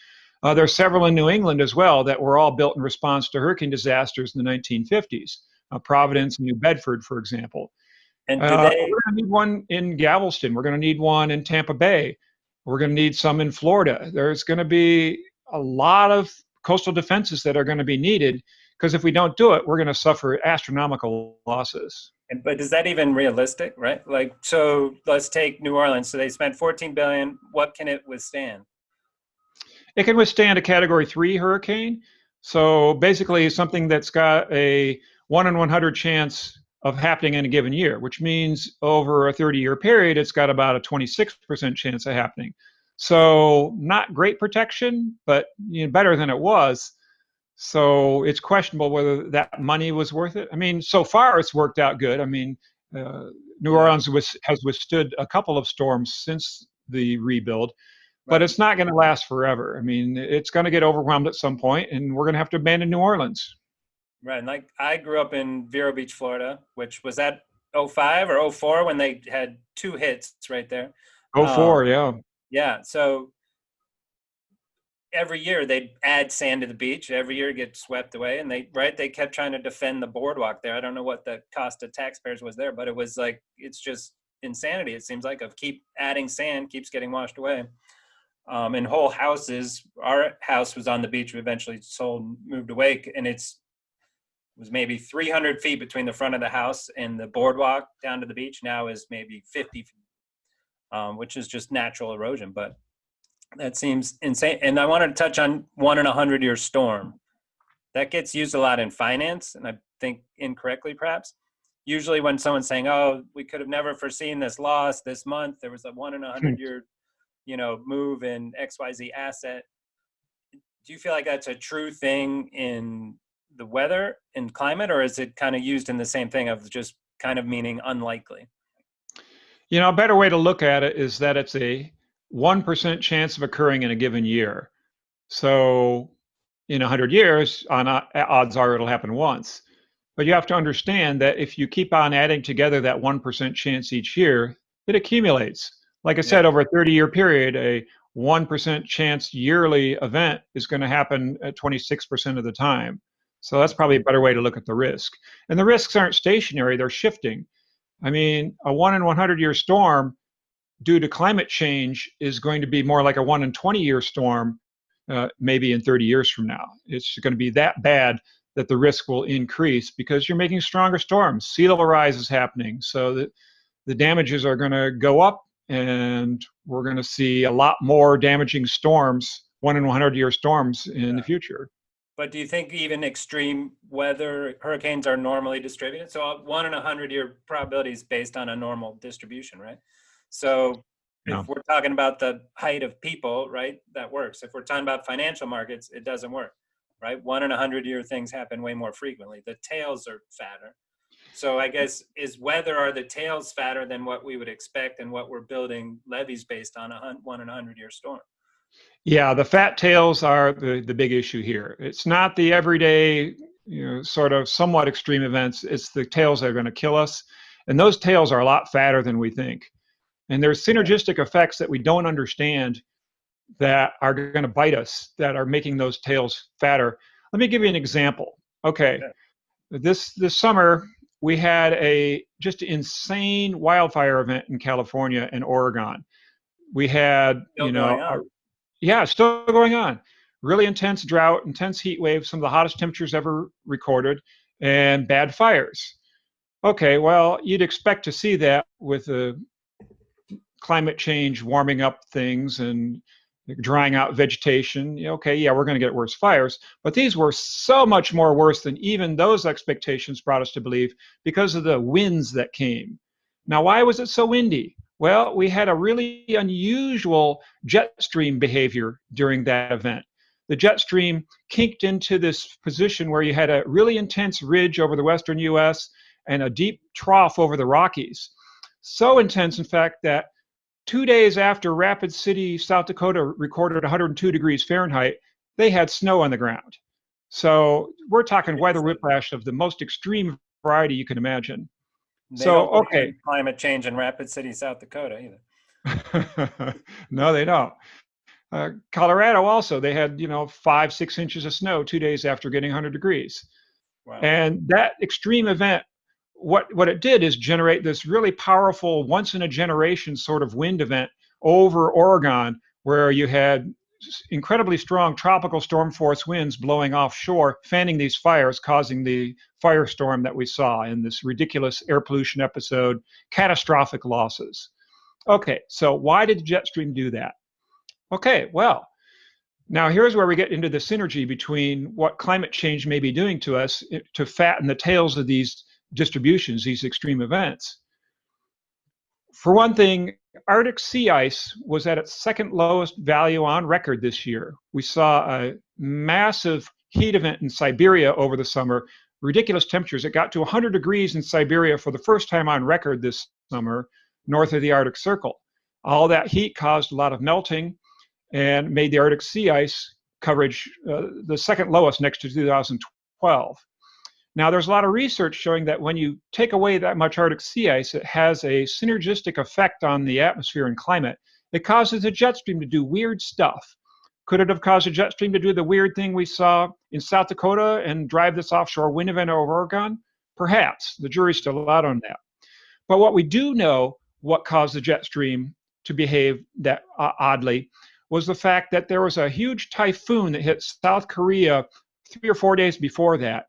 Speaker 3: There are several in New England as well that were all built in response to hurricane disasters in the 1950s. Providence and New Bedford, for example.
Speaker 4: And
Speaker 3: we're going to need one in Galveston. We're going to need one in Tampa Bay. We're going to need some in Florida. There's going to be a lot of coastal defenses that are going to be needed, because if we don't do it, we're going to suffer astronomical losses.
Speaker 4: But is that even realistic, right? Like, so let's take New Orleans. So they spent $14 billion. What can it withstand?
Speaker 3: It can withstand a Category 3 hurricane. So basically something that's got a 1 in 100 chance of happening in a given year, which means over a 30-year period, it's got about a 26% chance of happening. So not great protection, but better than it was. So it's questionable whether that money was worth it. I mean, so far it's worked out good. I mean, New Orleans has withstood a couple of storms since the rebuild, but it's not going to last forever. I mean, it's going to get overwhelmed at some point, and we're going to have to abandon New Orleans.
Speaker 4: Right. And like I grew up in Vero Beach, Florida, which was at 05 or 04 when they had 2 hits right there.
Speaker 3: 04, yeah.
Speaker 4: Yeah. So every year they'd add sand to the beach. Every year it gets swept away. And they kept trying to defend the boardwalk there. I don't know what the cost of taxpayers was there, but it was like, it's just insanity. It seems like of keep adding sand, keeps getting washed away. And whole houses, our house was on the beach. We eventually sold, moved away, and it was maybe 300 feet between the front of the house and the boardwalk down to the beach. Now is maybe 50 feet, which is just natural erosion. But that seems insane. And I wanted to touch on 1 in 100-year storm. That gets used a lot in finance, and I think incorrectly perhaps. Usually when someone's saying, oh, we could have never foreseen this loss this month, there was a 1 in 100-year move in XYZ asset. Do you feel like that's a true thing in the weather and climate, or is it kind of used in the same thing of just kind of meaning unlikely?
Speaker 3: A better way to look at it is that it's a 1% chance of occurring in a given year. So in 100 years, odds are it'll happen once. But you have to understand that if you keep on adding together that 1% chance each year, it accumulates. Like I said, over a 30-year period, a 1% chance yearly event is going to happen at 26% of the time. So that's probably a better way to look at the risk. And the risks aren't stationary, they're shifting. I mean, a 1 in 100-year storm due to climate change is going to be more like a 1 in 20-year storm, maybe in 30 years from now. It's going to be that bad that the risk will increase because you're making stronger storms. Sea level rise is happening, so that the damages are going to go up, and we're going to see a lot more damaging storms, 1 in 100-year storms in the future.
Speaker 4: But do you think even extreme weather hurricanes are normally distributed? So 1 in 100-year probability is based on a normal distribution, right? So if we're talking about the height of people, right, that works. If we're talking about financial markets, it doesn't work, right? 1 in 100-year things happen way more frequently. The tails are fatter. So I guess are the tails fatter than what we would expect and what we're building levees based on a 1 in 100-year storm?
Speaker 3: Yeah, the fat tails are the big issue here. It's not the everyday, sort of somewhat extreme events. It's the tails that are going to kill us. And those tails are a lot fatter than we think. And there's synergistic effects that we don't understand that are going to bite us, that are making those tails fatter. Let me give you an example. Okay, this summer, we had a just insane wildfire event in California and Oregon. We had, still going on. Really intense drought, intense heat wave, some of the hottest temperatures ever recorded, and bad fires. Okay, well, you'd expect to see that with the climate change warming up things and drying out vegetation. Okay, yeah, we're going to get worse fires, but these were so much more worse than even those expectations brought us to believe because of the winds that came. Now, why was it so windy? Well, we had a really unusual jet stream behavior during that event. The jet stream kinked into this position where you had a really intense ridge over the western US and a deep trough over the Rockies. So intense, in fact, that 2 days after Rapid City, South Dakota recorded 102 degrees Fahrenheit, they had snow on the ground. So we're talking weather whiplash of the most extreme variety you can imagine.
Speaker 4: They don't believe in climate change in Rapid City, South Dakota either.
Speaker 3: No, they don't. Colorado also, they had 5-6 inches of snow 2 days after getting 100 degrees. Wow. And that extreme event, what it did is generate this really powerful once in a generation sort of wind event over Oregon, where you had incredibly strong tropical storm force winds blowing offshore, fanning these fires, causing the firestorm that we saw in this ridiculous air pollution episode, catastrophic losses. Okay, so why did the jet stream do that? Okay, well, now here's where we get into the synergy between what climate change may be doing to us to fatten the tails of these distributions, these extreme events. For one thing, Arctic sea ice was at its second lowest value on record this year. We saw a massive heat event in Siberia over the summer. Ridiculous temperatures. It got to 100 degrees in Siberia for the first time on record this summer, north of the Arctic Circle. All that heat caused a lot of melting and made the Arctic sea ice coverage the second lowest next to 2012. Now, there's a lot of research showing that when you take away that much Arctic sea ice, it has a synergistic effect on the atmosphere and climate. It causes the jet stream to do weird stuff. Could it have caused a jet stream to do the weird thing we saw in South Dakota and drive this offshore wind event over Oregon? Perhaps. The jury's still out on that. But what we do know, what caused the jet stream to behave that oddly, was the fact that there was a huge typhoon that hit South Korea 3 or 4 days before that.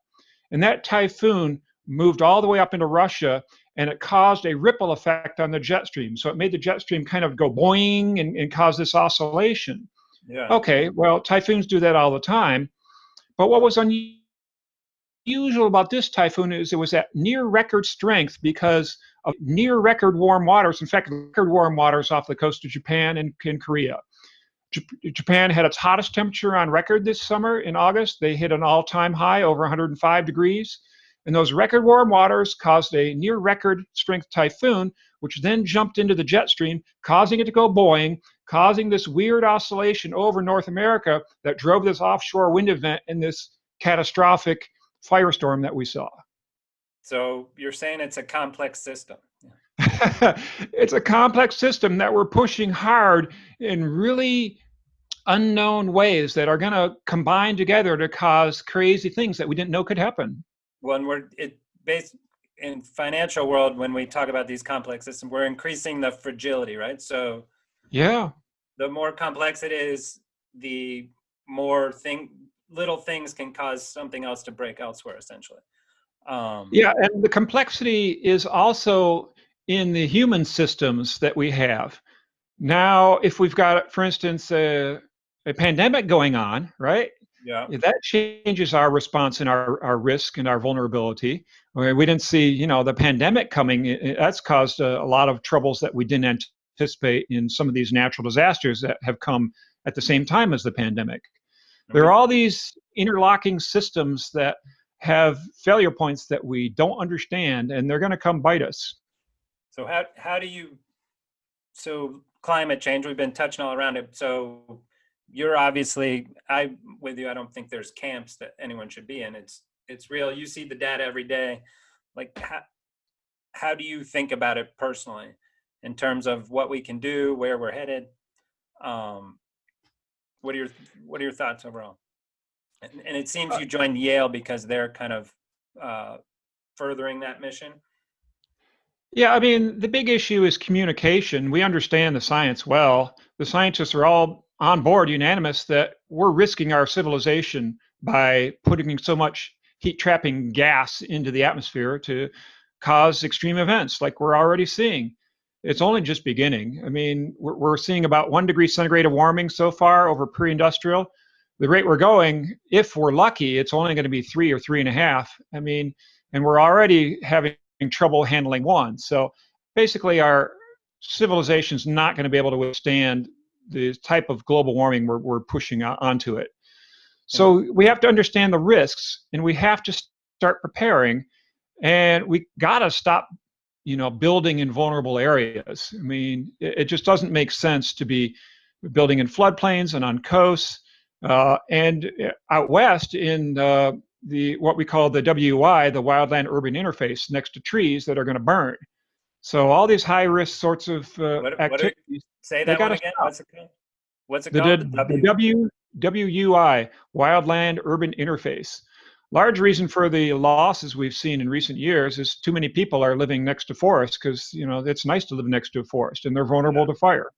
Speaker 3: And that typhoon moved all the way up into Russia, and it caused a ripple effect on the jet stream. So it made the jet stream kind of go boing and cause this oscillation.
Speaker 4: Yeah.
Speaker 3: Okay, well, typhoons do that all the time. But what was unusual about this typhoon is it was at near record strength because of near record warm waters. In fact, record warm waters off the coast of Japan and Korea. Japan had its hottest temperature on record this summer in August. They hit an all-time high over 105 degrees. And those record warm waters caused a near record strength typhoon, which then jumped into the jet stream, causing it to go boing, causing this weird oscillation over North America that drove this offshore wind event and this catastrophic firestorm that we saw.
Speaker 4: So you're saying it's a complex system.
Speaker 3: It's a complex system that we're pushing hard in really unknown ways that are going to combine together to cause crazy things that we didn't know could happen.
Speaker 4: When based in financial world, when we talk about these complex systems, we're increasing the fragility, right? So
Speaker 3: yeah,
Speaker 4: the more complex it is, the more little things can cause something else to break elsewhere, essentially.
Speaker 3: Yeah, and the complexity is also in the human systems that we have. Now, if we've got, for instance, a pandemic going on, right?
Speaker 4: Yeah.
Speaker 3: That changes our response and our risk and our vulnerability. We didn't see, the pandemic coming. That's caused a lot of troubles that we didn't anticipate in some of these natural disasters that have come at the same time as the pandemic. Okay. There are all these interlocking systems that have failure points that we don't understand, and they're going to come bite us.
Speaker 4: So so climate change, we've been touching all around it. So you're obviously, with you, I don't think there's camps that anyone should be in. It's real. You see the data every day. Like, how do you think about it personally in terms of what we can do, where we're headed? What are your thoughts overall? And it seems you joined Yale because they're kind of furthering that mission.
Speaker 3: Yeah, I mean, the big issue is communication. We understand the science well. The scientists are all on board, unanimous, that we're risking our civilization by putting so much heat-trapping gas into the atmosphere to cause extreme events like we're already seeing. It's only just beginning. I mean, we're seeing about 1 degree centigrade of warming so far over pre-industrial. The rate we're going, if we're lucky, it's only going to be 3 or 3.5. I mean, and we're already having trouble handling 1. So basically our civilization's not going to be able to withstand the type of global warming we're pushing onto it. So we have to understand the risks, and we have to start preparing, and we got to stop, building in vulnerable areas. I mean, it just doesn't make sense to be building in floodplains and on coasts, and out west in what we call the WUI, the wildland urban interface, next to trees that are going to burn. So all these high risk sorts of activities.
Speaker 4: Say that one again. What's it called? What's it
Speaker 3: called?
Speaker 4: The
Speaker 3: WUI, wildland urban interface. Large reason for the losses we've seen in recent years is too many people are living next to forests because it's nice to live next to a forest and they're vulnerable to fire.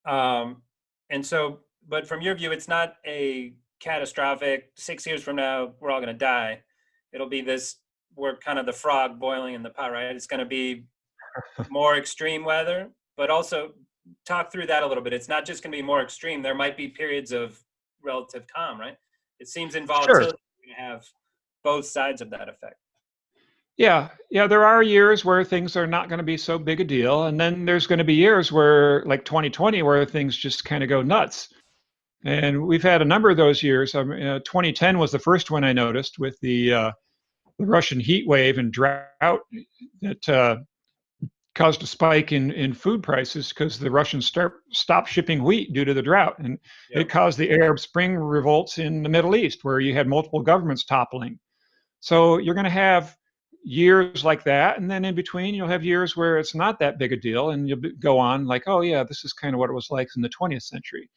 Speaker 4: And so, but from your view, it's not a catastrophic 6 years from now we're all going to die. It'll be we're kind of the frog boiling in the pot, right? It's going to be more extreme weather, but also talk through that a little bit. It's not just going to be more extreme. There might be periods of relative calm, right? It seems in volatility,
Speaker 3: Sure.
Speaker 4: We're going to have both sides of that effect.
Speaker 3: Yeah, there are years where things are not going to be so big a deal. And then there's going to be years where, like 2020, where things just kind of go nuts. And we've had a number of those years. 2010 was the first one I noticed with the Russian heat wave and drought that caused a spike in food prices because the Russians stopped shipping wheat due to the drought. And it caused the Arab Spring revolts in the Middle East, where you had multiple governments toppling. So you're going to have years like that. And then in between, you'll have years where it's not that big a deal. And you'll go on like, oh, yeah, this is kind of what it was like in the 20th century.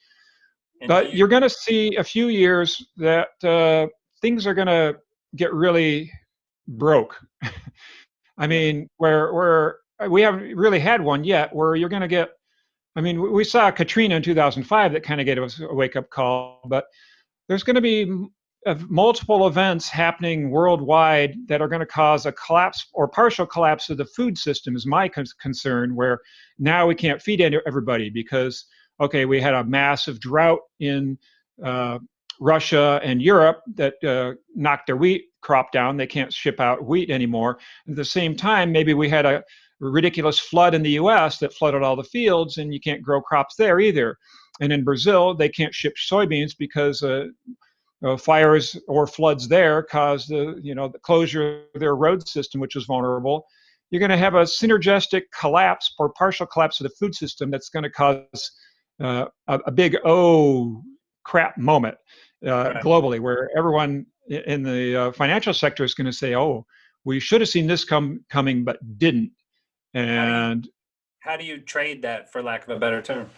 Speaker 3: But you're going to see a few years that things are going to get really broke. I mean, where we haven't really had one yet, where you're going to get, I mean, we saw Katrina in 2005 that kind of gave us a wake-up call, but there's going to be multiple events happening worldwide that are going to cause a collapse or partial collapse of the food system is my concern, where now we can't feed everybody because, okay, we had a massive drought in Russia and Europe that knocked their wheat crop down. They can't ship out wheat anymore. At the same time, maybe we had a ridiculous flood in the US that flooded all the fields and you can't grow crops there either. And in Brazil, they can't ship soybeans because fires or floods there caused the closure of their road system, which was vulnerable. You're going to have a synergistic collapse or partial collapse of the food system that's going to cause a big crap moment globally, where everyone in the financial sector is going to say, oh, we should have seen this coming but didn't. And
Speaker 4: how do you trade that, for lack of a better term?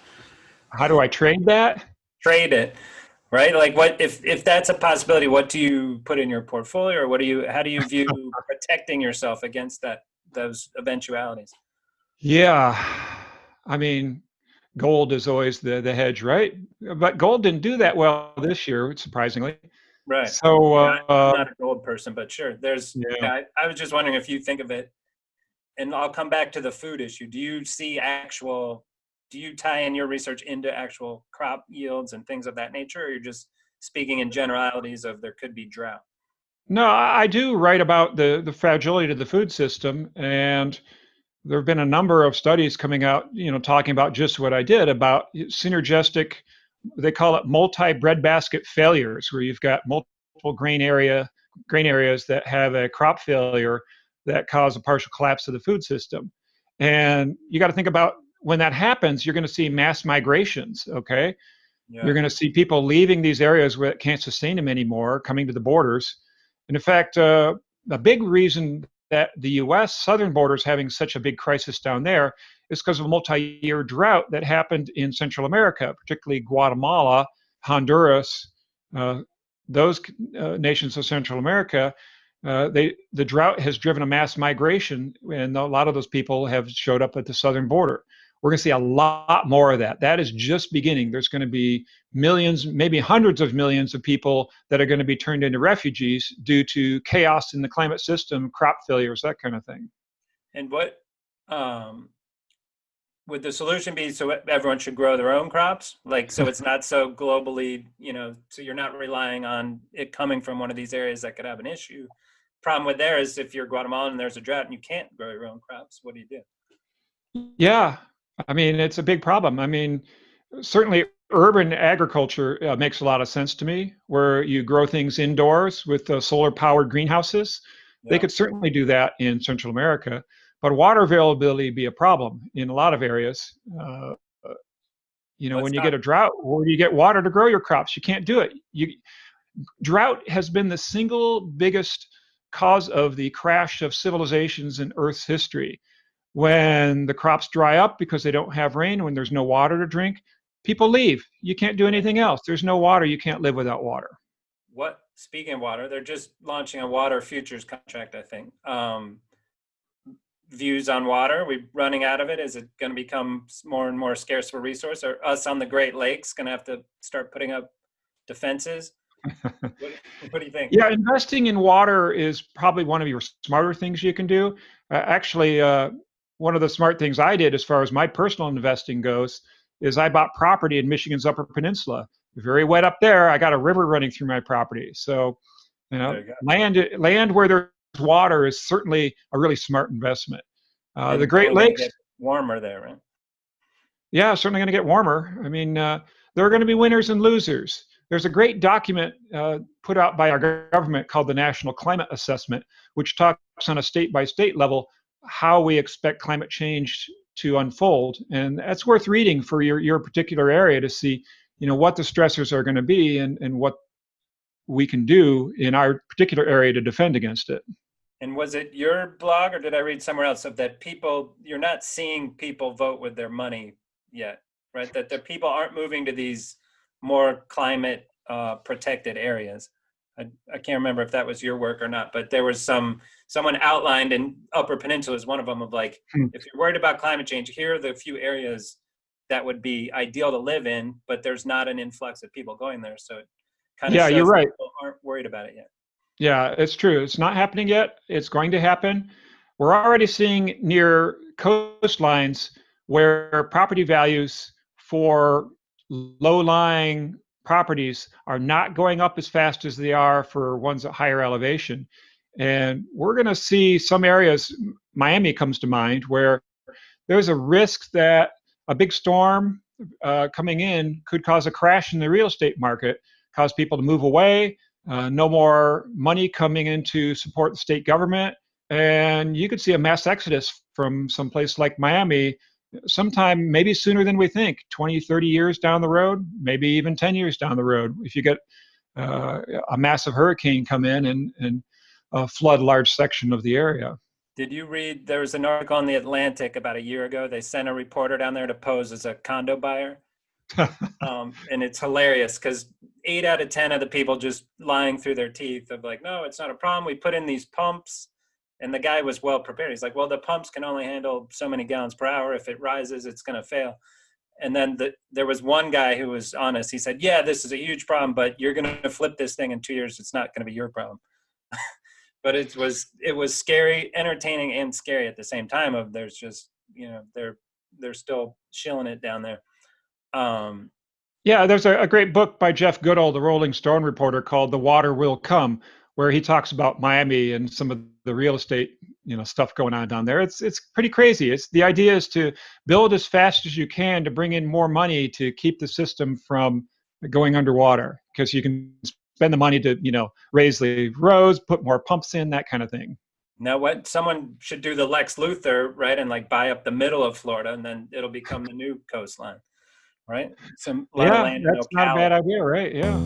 Speaker 3: How do I trade that?
Speaker 4: Trade it, right? Like, what if that's a possibility? What do you put in your portfolio, or how do you view protecting yourself against those eventualities?
Speaker 3: Yeah, I mean, gold is always the hedge, right? But gold didn't do that well this year, surprisingly.
Speaker 4: Right.
Speaker 3: So
Speaker 4: I'm not a gold person, but sure. I was just wondering if you think of it, and I'll come back to the food issue. Do you tie in your research into actual crop yields and things of that nature, or you're just speaking in generalities of there could be drought?
Speaker 3: No, I do write about the fragility of the food system, and there have been a number of studies coming out, talking about just what I did about synergistic, they call it multi-breadbasket failures, where you've got multiple grain areas that have a crop failure that cause a partial collapse of the food system. And you got to think about when that happens, you're going to see mass migrations, okay? Yeah. You're going to see people leaving these areas where it can't sustain them anymore, coming to the borders. And in fact, a big reason that the U.S. southern border is having such a big crisis down there is because of a multi-year drought that happened in Central America, particularly Guatemala, Honduras, those nations of Central America. The drought has driven a mass migration, and a lot of those people have showed up at the southern border. We're going to see a lot more of that. That is just beginning. There's going to be millions, maybe hundreds of millions of people that are going to be turned into refugees due to chaos in the climate system, crop failures, that kind of thing.
Speaker 4: And what would the solution be? So everyone should grow their own crops, so it's not so globally, so you're not relying on it coming from one of these areas that could have an issue. Problem with there is if you're Guatemalan and there's a drought and you can't grow your own crops, what do you do?
Speaker 3: Yeah. I mean, it's a big problem. I mean, certainly urban agriculture makes a lot of sense to me, where you grow things indoors with solar-powered greenhouses. Yeah. They could certainly do that in Central America, but water availability would be a problem in a lot of areas. When you get a drought, where do you get water to grow your crops? You can't do it. Drought has been the single biggest cause of the crash of civilizations in Earth's history. When the crops dry up because they don't have rain, when there's no water to drink, people leave. You can't do anything else. There's no water. You can't live without water.
Speaker 4: Speaking of water, they're just launching a water futures contract, I think. Views on water? Are we running out of it? Is it going to become more and more scarce of a resource? Are us on the Great Lakes going to have to start putting up defenses? What do you think?
Speaker 3: Yeah, investing in water is probably one of your smarter things you can do. One of the smart things I did as far as my personal investing goes is I bought property in Michigan's Upper Peninsula. Very wet up there. I got a river running through my property. So, land where there's water is certainly a really smart investment. The Great Lakes,
Speaker 4: get warmer there, right?
Speaker 3: Yeah, certainly going to get warmer. I mean, there are going to be winners and losers. There's a great document put out by our government called the National Climate Assessment, which talks on a state-by-state level how we expect climate change to unfold. And that's worth reading for your particular area to see, what the stressors are going to be and what we can do in our particular area to defend against it.
Speaker 4: And was it your blog, or did I read somewhere else of that you're not seeing people vote with their money yet, right? That the people aren't moving to these more climate protected areas. I can't remember if that was your work or not, but there was someone outlined in Upper Peninsula is one of them of like, if you're worried about climate change, here are the few areas that would be ideal to live in, but there's not an influx of people going there. So it kind of shows
Speaker 3: you're right.
Speaker 4: People aren't worried about it yet.
Speaker 3: Yeah, it's true. It's not happening yet. It's going to happen. We're already seeing near coastlines where property values for low-lying properties are not going up as fast as they are for ones at higher elevation. And we're going to see some areas, Miami comes to mind, where there's a risk that a big storm coming in could cause a crash in the real estate market, cause people to move away, no more money coming in to support the state government. And you could see a mass exodus from some place like Miami sometime maybe sooner than we think, 20, 30 years down the road, maybe even 10 years down the road, if you get a massive hurricane come in and flood a large section of the area.
Speaker 4: Did you read, there was an article in The Atlantic about a year ago, they sent a reporter down there to pose as a condo buyer. And it's hilarious because 8 out of 10 of the people just lying through their teeth of like, no, it's not a problem. We put in these pumps. And the guy was well prepared. He's like, well, the pumps can only handle so many gallons per hour. If it rises, it's going to fail. And then there was one guy who was honest. He said, yeah, this is a huge problem, but you're going to flip this thing in 2 years. It's not going to be your problem. But it was scary, entertaining, and scary at the same time. Of there's just, they're still shilling it down there.
Speaker 3: Yeah, there's a great book by Jeff Goodall, the Rolling Stone reporter, called "The Water Will Come," where he talks about Miami and some of the real estate, stuff going on down there. It's pretty crazy. The idea is to build as fast as you can to bring in more money to keep the system from going underwater, because you can spend the money to, raise the roads, put more pumps in, that kind of thing.
Speaker 4: Now, what someone should do the Lex Luthor, right, and like buy up the middle of Florida, and then it'll become the new coastline, right? A lot of land
Speaker 3: that's not a bad idea, right? Yeah.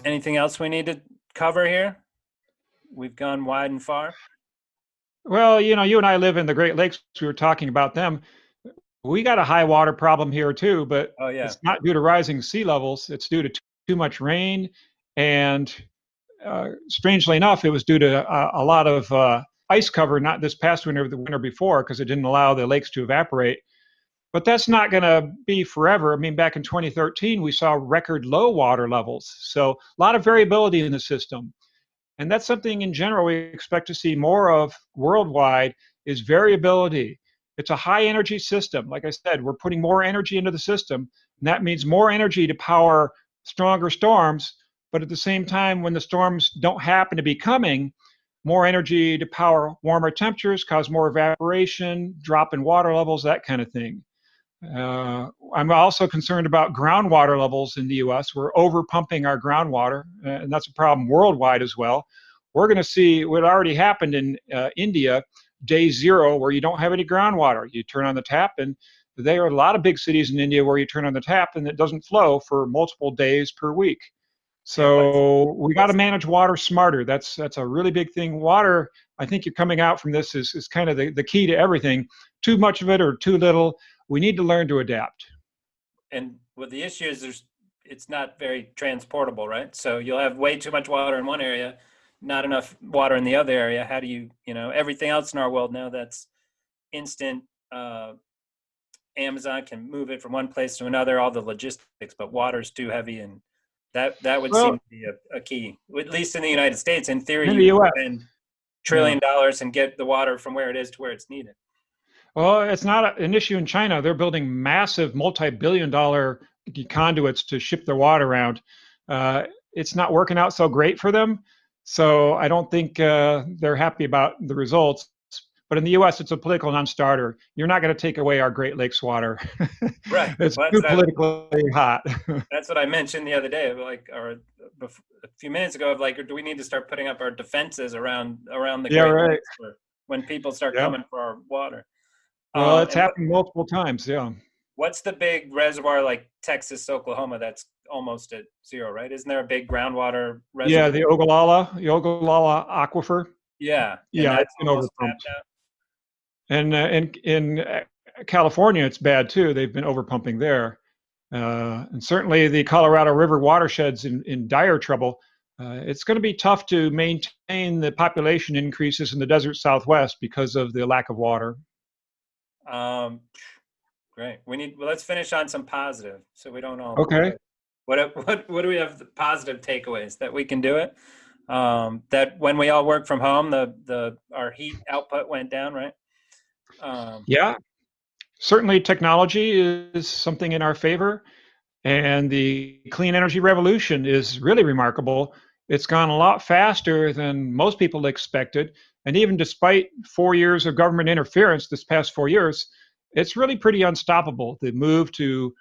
Speaker 4: Anything else we need to cover here? We've gone wide and far.
Speaker 3: Well, you and I live in the Great Lakes. We were talking about them. We got a high water problem here too, but It's not due to rising sea levels. It's due to too much rain. And strangely enough, it was due to a lot of ice cover, not this past winter, the winter before, because it didn't allow the lakes to evaporate. But that's not going to be forever. I mean, back in 2013, we saw record low water levels. So a lot of variability in the system. And that's something in general we expect to see more of worldwide, is variability. It's a high energy system. Like I said, we're putting more energy into the system, and that means more energy to power stronger storms. But at the same time, when the storms don't happen to be coming, more energy to power warmer temperatures, cause more evaporation, drop in water levels, that kind of thing. I'm also concerned about groundwater levels in the U.S. We're over-pumping our groundwater, and that's a problem worldwide as well. We're going to see what already happened in India, day zero, where you don't have any groundwater. You turn on the tap, and there are a lot of big cities in India where you turn on the tap and it doesn't flow for multiple days per week. So we got to manage water smarter. That's a really big thing. Water, I think you're coming out from this is kind of the key to everything. Too much of it or too little. We need to learn to adapt.
Speaker 4: And well, the issue is it's not very transportable, right? So you'll have way too much water in one area, not enough water in the other area. How do you, everything else in our world now that's instant. Amazon can move it from one place to another, all the logistics, but water's too heavy, and that would seem to be a key, at least in the United States. In theory, you could spend $1 trillion and get the water from where it is to where it's needed.
Speaker 3: Well, it's not an issue in China. They're building massive multi-billion-dollar conduits to ship their water around. It's not working out so great for them. So I don't think they're happy about the results. But in the U.S., it's a political non-starter. You're not going to take away our Great Lakes water.
Speaker 4: Right.
Speaker 3: It's
Speaker 4: Well,
Speaker 3: too politically hot.
Speaker 4: that's what I mentioned the other day, like, or a few minutes ago, of like, do we need to start putting up our defenses around the
Speaker 3: Yeah,
Speaker 4: Great
Speaker 3: right.
Speaker 4: Lakes for when people start
Speaker 3: Yeah.
Speaker 4: coming for our water?
Speaker 3: Well, it's
Speaker 4: And
Speaker 3: happened multiple times. Yeah.
Speaker 4: what's the big reservoir like Texas, Oklahoma? That's almost at zero, right? Isn't there a big groundwater
Speaker 3: Yeah,
Speaker 4: reservoir?
Speaker 3: The Ogallala Aquifer.
Speaker 4: Yeah, and
Speaker 3: Yeah, it's
Speaker 4: that's
Speaker 3: been
Speaker 4: almost
Speaker 3: overpumped.
Speaker 4: tapped out.
Speaker 3: And in California, it's bad too. They've been overpumping there. And certainly the Colorado River watershed's in dire trouble. It's going to be tough to maintain the population increases in the desert Southwest because of the lack of water.
Speaker 4: Um, Great. Well, let's finish on some positive, so we don't all.
Speaker 3: Okay.
Speaker 4: What do we have the positive takeaways that we can do it? That when we all work from home, our heat output went down, right?
Speaker 3: Yeah, certainly technology is something in our favor. And the clean energy revolution is really remarkable. It's gone a lot faster than most people expected. And even despite 4 years of government interference this past 4 years, it's really pretty unstoppable. The move to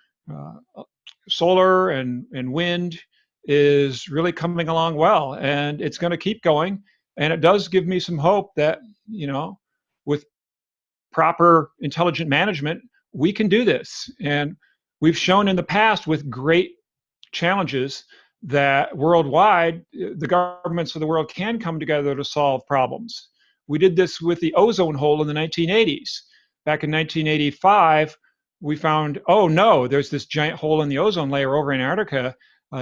Speaker 3: solar and wind is really coming along well, and it's going to keep going. And it does give me some hope that, with proper intelligent management, we can do this. And we've shown in the past with great challenges that worldwide, the governments of the world can come together to solve problems. We did this with the ozone hole in the 1980s. Back in 1985, we found, oh no, there's this giant hole in the ozone layer over Antarctica.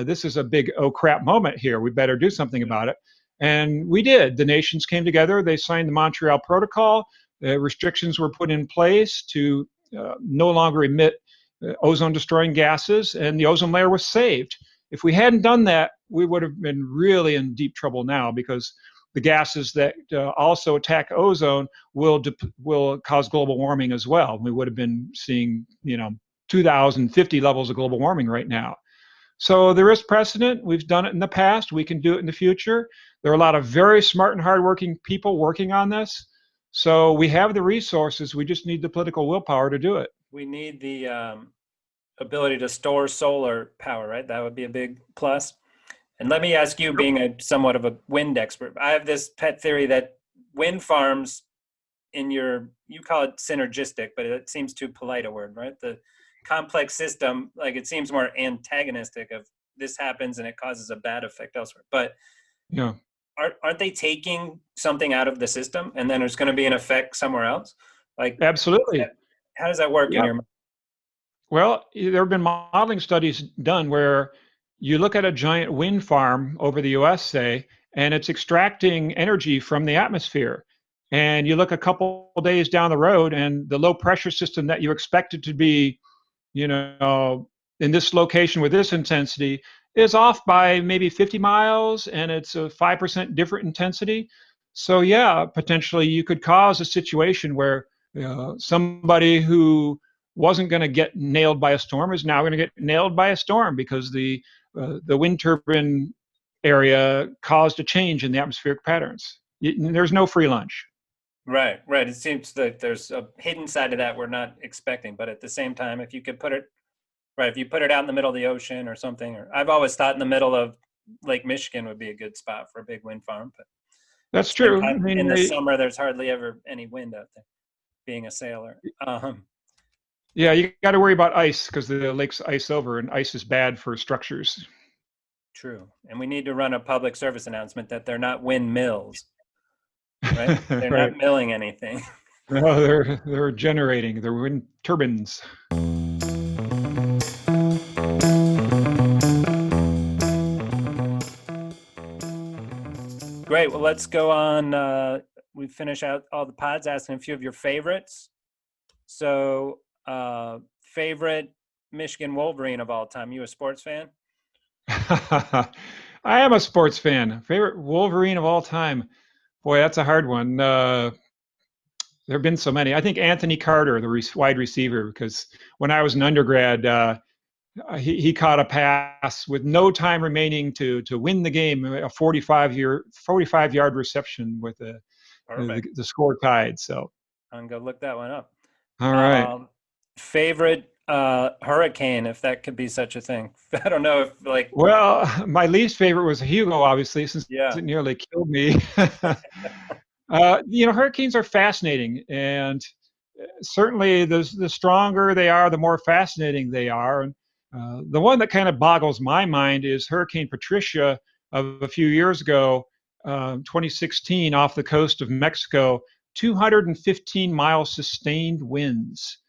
Speaker 3: This is a big oh crap moment here. We better do something about it. And we did. The nations came together. They signed the Montreal Protocol. Restrictions were put in place to no longer emit ozone destroying gases, and the ozone layer was saved. If we hadn't done that, we would have been really in deep trouble now, because the gases that also attack ozone will cause global warming as well. We would have been seeing 2050 levels of global warming right now. So there is precedent. We've done it in the past. We can do it in the future. There are a lot of very smart and hardworking people working on this. So we have the resources. We just need the political willpower to do it.
Speaker 4: We need the ability to store solar power, right? That would be a big plus. And let me ask you, being somewhat of a wind expert, I have this pet theory that wind farms you call it synergistic, but it seems too polite a word, right? The complex system, like, it seems more antagonistic of this happens and it causes a bad effect elsewhere. But
Speaker 3: yeah,
Speaker 4: aren't they taking something out of the system and then there's going to be an effect somewhere else? Like,
Speaker 3: absolutely.
Speaker 4: how does that work in your mind?
Speaker 3: Well, there have been modeling studies done where you look at a giant wind farm over the US, say, and it's extracting energy from the atmosphere. And you look a couple of days down the road, and the low pressure system that you expected to be, in this location with this intensity is off by maybe 50 miles, and it's a 5% different intensity. So, yeah, potentially you could cause a situation where somebody who wasn't going to get nailed by a storm is now going to get nailed by a storm because the wind turbine area caused a change in the atmospheric patterns. There's no free lunch.
Speaker 4: Right. It seems that there's a hidden side of that we're not expecting, but at the same time, if you put it out in the middle of the ocean or something, or I've always thought in the middle of Lake Michigan would be a good spot for a big wind farm. But
Speaker 3: that's true.
Speaker 4: I mean, in the summer, there's hardly ever any wind out there, being a sailor.
Speaker 3: Yeah, you got to worry about ice because the lake's ice over, and ice is bad for structures.
Speaker 4: True. And we need to run a public service announcement that they're not windmills, right? They're
Speaker 3: right.
Speaker 4: not milling anything.
Speaker 3: No, they're generating. They're wind turbines.
Speaker 4: Great. Well, let's go on. We finish out all the pods asking a few of your favorites. So, favorite Michigan Wolverine of all time. You a sports fan?
Speaker 3: I am a sports fan. Favorite Wolverine of all time. Boy, that's a hard one. There have been so many. I think Anthony Carter, the wide receiver, because when I was an undergrad, he caught a pass with no time remaining to win the game, a 45-yard reception with the score tied. So
Speaker 4: I'm going to look that one up.
Speaker 3: all right.
Speaker 4: Favorite hurricane, if that could be such a thing. I don't know if like.
Speaker 3: Well, my least favorite was Hugo, obviously, since
Speaker 4: Yeah.
Speaker 3: it nearly killed me. Hurricanes are fascinating, and certainly the stronger they are, the more fascinating they are. And the one that kind of boggles my mind is Hurricane Patricia of a few years ago, 2016, off the coast of Mexico, 215-mile sustained winds.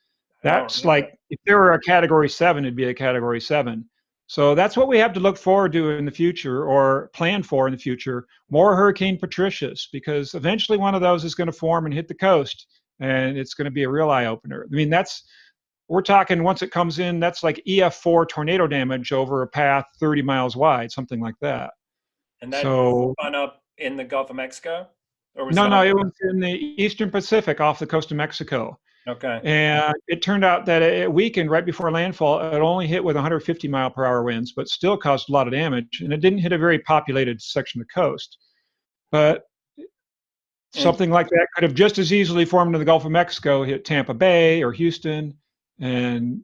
Speaker 3: That's like, if there were a Category 7, it'd be a Category 7. So that's what we have to look forward to in the future, or plan for in the future, more Hurricane Patricias, because eventually one of those is going to form and hit the coast, and it's going to be a real eye-opener. I mean, we're talking, once it comes in, that's like EF4 tornado damage over a path 30 miles wide, something like that.
Speaker 4: And that spun up in the Gulf of Mexico?
Speaker 3: Or was no, it was in the Eastern Pacific off the coast of Mexico.
Speaker 4: Okay.
Speaker 3: And it turned out that it weakened right before landfall. It only hit with 150-mile-per-hour winds, but still caused a lot of damage. And it didn't hit a very populated section of the coast. But something like that could have just as easily formed in the Gulf of Mexico, hit Tampa Bay or Houston. And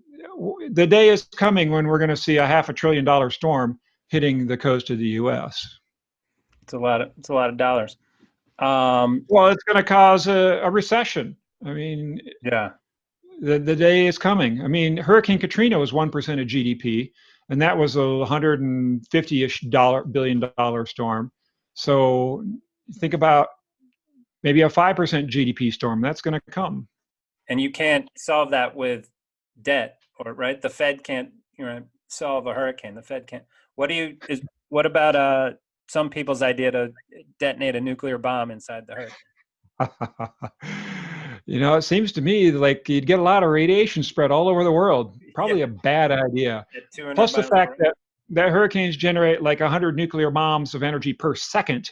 Speaker 3: the day is coming when we're going to see a $500 billion storm hitting the coast of the U.S.
Speaker 4: It's a lot of dollars.
Speaker 3: Well, it's going to cause a recession. I mean,
Speaker 4: yeah,
Speaker 3: the day is coming. I mean, Hurricane Katrina was 1% of GDP, and that was a $150-ish billion storm. So think about maybe a 5% GDP storm. That's going to come.
Speaker 4: And you can't solve that with debt, right? The Fed can't, solve a hurricane. The Fed can't. What about some people's idea to detonate a nuclear bomb inside the hurricane?
Speaker 3: It seems to me like you'd get a lot of radiation spread all over the world. Probably a bad idea. Plus the fact that hurricanes generate like 100 nuclear bombs of energy per second.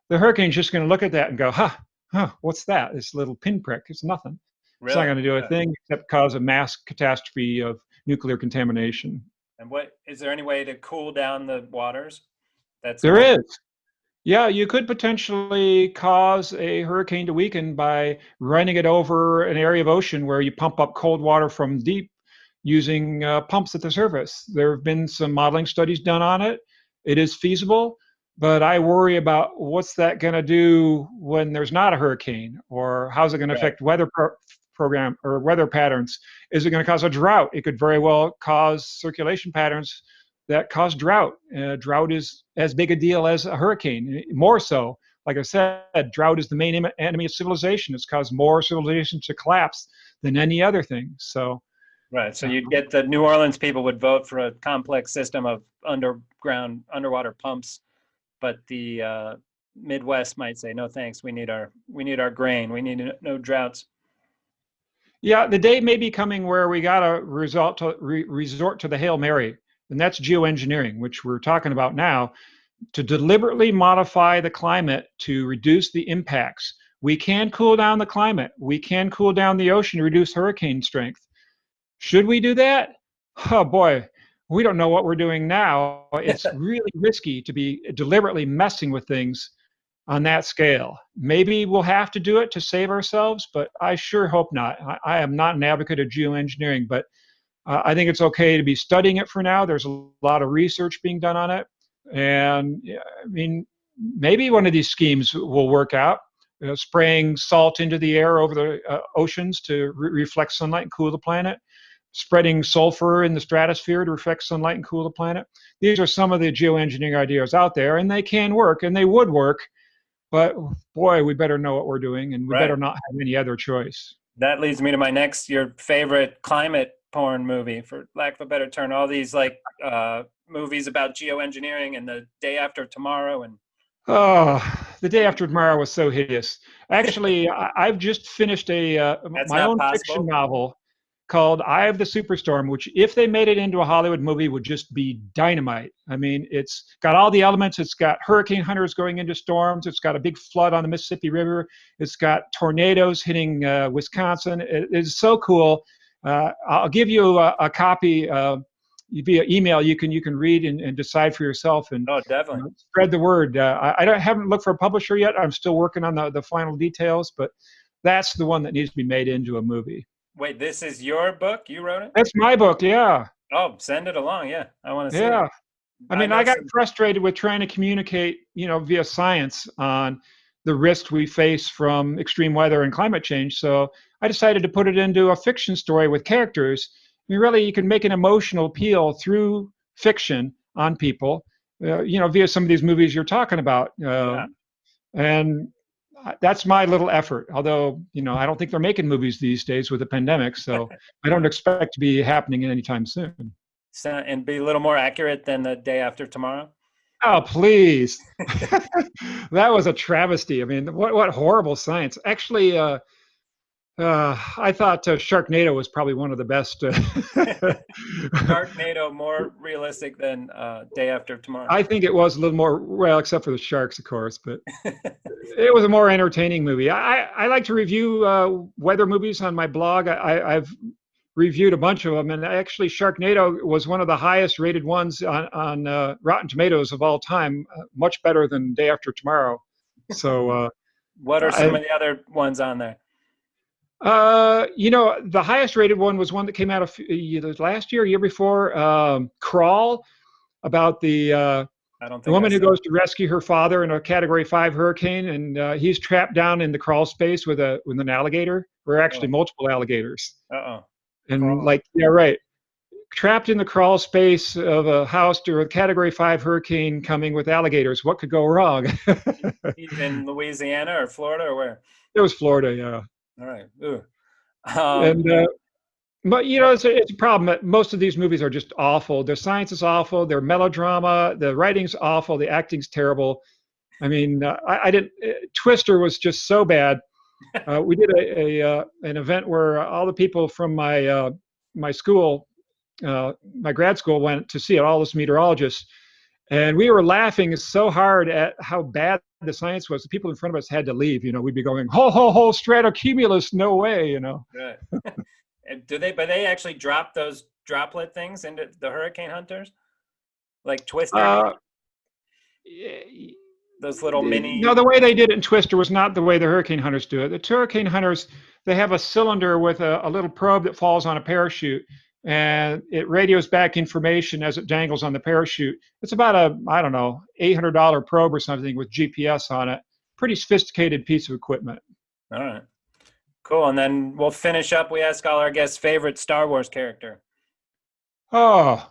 Speaker 3: The hurricane's just going to look at that and go, what's that? This little pinprick. It's nothing. Really? It's not going to do a thing except cause a mass catastrophe of nuclear contamination.
Speaker 4: And is there any way to cool down the waters?
Speaker 3: There is. Yeah, you could potentially cause a hurricane to weaken by running it over an area of ocean where you pump up cold water from deep using pumps at the surface. There have been some modeling studies done on it. It is feasible, but I worry about what's that going to do when there's not a hurricane, or how's it going to affect weather program or weather patterns? Is it going to cause a drought? It could very well cause circulation patterns that cause drought. Drought is as big a deal as a hurricane, more so. Like I said, drought is the main enemy of civilization. It's caused more civilizations to collapse than any other thing. So,
Speaker 4: right. So you'd get the New Orleans people would vote for a complex system of underwater pumps, but the Midwest might say, no thanks. We need our grain. We need no droughts.
Speaker 3: Yeah, the day may be coming where we got to resort to the Hail Mary. And that's geoengineering, which we're talking about now, to deliberately modify the climate to reduce the impacts. We can cool down the climate. We can cool down the ocean to reduce hurricane strength. Should we do that? Oh boy, we don't know what we're doing now. It's really risky to be deliberately messing with things on that scale. Maybe we'll have to do it to save ourselves, but I sure hope not. I am not an advocate of geoengineering, but I think it's okay to be studying it for now. There's a lot of research being done on it. And I mean, maybe one of these schemes will work out, spraying salt into the air over the oceans to reflect sunlight and cool the planet, spreading sulfur in the stratosphere to reflect sunlight and cool the planet. These are some of the geoengineering ideas out there, and they can work, and they would work. But boy, we better know what we're doing, and we better not have any other choice.
Speaker 4: That leads me to your favorite climate porn movie, for lack of a better term. All these movies about geoengineering and The Day After Tomorrow. And
Speaker 3: The Day After Tomorrow was so hideous. Actually, I've just finished my own fiction novel called Eye of the Superstorm, which, if they made it into a Hollywood movie, would just be dynamite. I mean, it's got all the elements. It's got hurricane hunters going into storms. It's got a big flood on the Mississippi River. It's got tornadoes hitting Wisconsin. It is so cool. I'll give you a copy. via email, you can read and decide for yourself and
Speaker 4: definitely
Speaker 3: spread the word. I haven't looked for a publisher yet. I'm still working on the final details, but that's the one that needs to be made into a movie.
Speaker 4: Wait, this is your book? You wrote it?
Speaker 3: That's my book, yeah.
Speaker 4: Oh, send it along. Yeah, I want to see
Speaker 3: Yeah.
Speaker 4: it.
Speaker 3: I mean, I got frustrated with trying to communicate, via science on the risks we face from extreme weather and climate change. So I decided to put it into a fiction story with characters. I mean, really, you can make an emotional appeal through fiction on people, via some of these movies you're talking about. And that's my little effort. Although, I don't think they're making movies these days with the pandemic. So I don't expect to be happening anytime soon.
Speaker 4: And be a little more accurate than The Day After Tomorrow?
Speaker 3: Oh, please. That was a travesty. I mean, what horrible science. Actually, I thought Sharknado was probably one of the best.
Speaker 4: Sharknado more realistic than Day After Tomorrow?
Speaker 3: I think it was a little more, well, except for the sharks, of course, but it was a more entertaining movie. I like to review weather movies on my blog. I've reviewed a bunch of them, and actually Sharknado was one of the highest rated ones on Rotten Tomatoes of all time, much better than Day After Tomorrow. So
Speaker 4: what are some of the other ones on there?
Speaker 3: The highest rated one was one that came out last year before, Crawl, about the woman who goes to rescue her father in a Category 5 hurricane, and he's trapped down in the crawl space with an alligator, or actually multiple alligators. And right. Trapped in the crawl space of a house during a Category 5 hurricane coming with alligators. What could go wrong?
Speaker 4: He's in Louisiana or Florida or where?
Speaker 3: It was Florida, yeah.
Speaker 4: All right. Ooh.
Speaker 3: But it's a problem. Most of these movies are just awful. Their science is awful. Their melodrama, the writing's awful. The acting's terrible. I mean, I didn't. Twister was just so bad. We did an event where all the people from my school, my grad school, went to see it. All those meteorologists, and we were laughing so hard at how bad the science was. The people in front of us had to leave. We'd be going, ho ho ho, stratocumulus, no way.
Speaker 4: Right. But they actually drop those droplet things into the hurricane hunters, like Twister? Those little mini.
Speaker 3: No, the way they did it in Twister was not the way the hurricane hunters do it. The hurricane hunters, they have a cylinder with a little probe that falls on a parachute, and it radios back information as it dangles on the parachute. It's about a, $800 probe or something with GPS on it. Pretty sophisticated piece of equipment.
Speaker 4: All right. Cool. And then we'll finish up. We ask all our guests' favorite Star Wars character.
Speaker 3: Oh,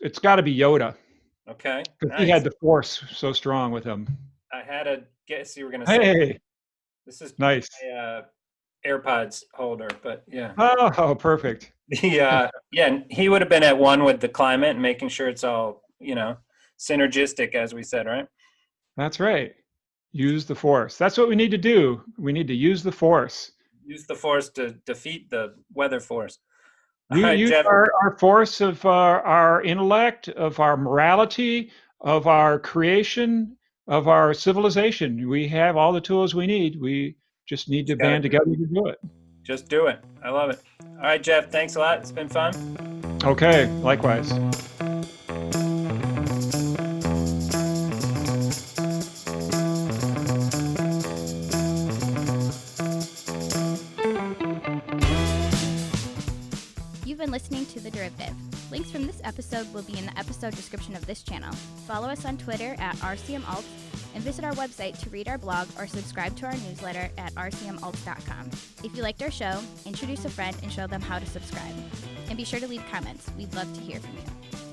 Speaker 3: it's got to be Yoda.
Speaker 4: Okay.
Speaker 3: Nice. He had the Force so strong with him.
Speaker 4: I had a guess you were going to say.
Speaker 3: Hey,
Speaker 4: this is
Speaker 3: nice.
Speaker 4: My AirPods holder, but yeah.
Speaker 3: Oh, perfect.
Speaker 4: Yeah, he would have been at one with the climate and making sure it's all, synergistic, as we said, right?
Speaker 3: That's right. Use the Force. That's what we need to do. We need to use the Force.
Speaker 4: Use the Force to defeat the weather force.
Speaker 3: Use our force of our intellect, of our morality, of our creation, of our civilization. We have all the tools we need. We just need to band together to do it.
Speaker 4: Just do it. I love it. All right, Jeff, thanks a lot. It's been fun.
Speaker 3: Okay, likewise.
Speaker 1: You've been listening to The Derivative. Links from this episode will be in the episode description of this channel. Follow us on Twitter at RCMAlts and visit our website to read our blog or subscribe to our newsletter at rcmalts.com. If you liked our show, introduce a friend and show them how to subscribe. And be sure to leave comments. We'd love to hear from you.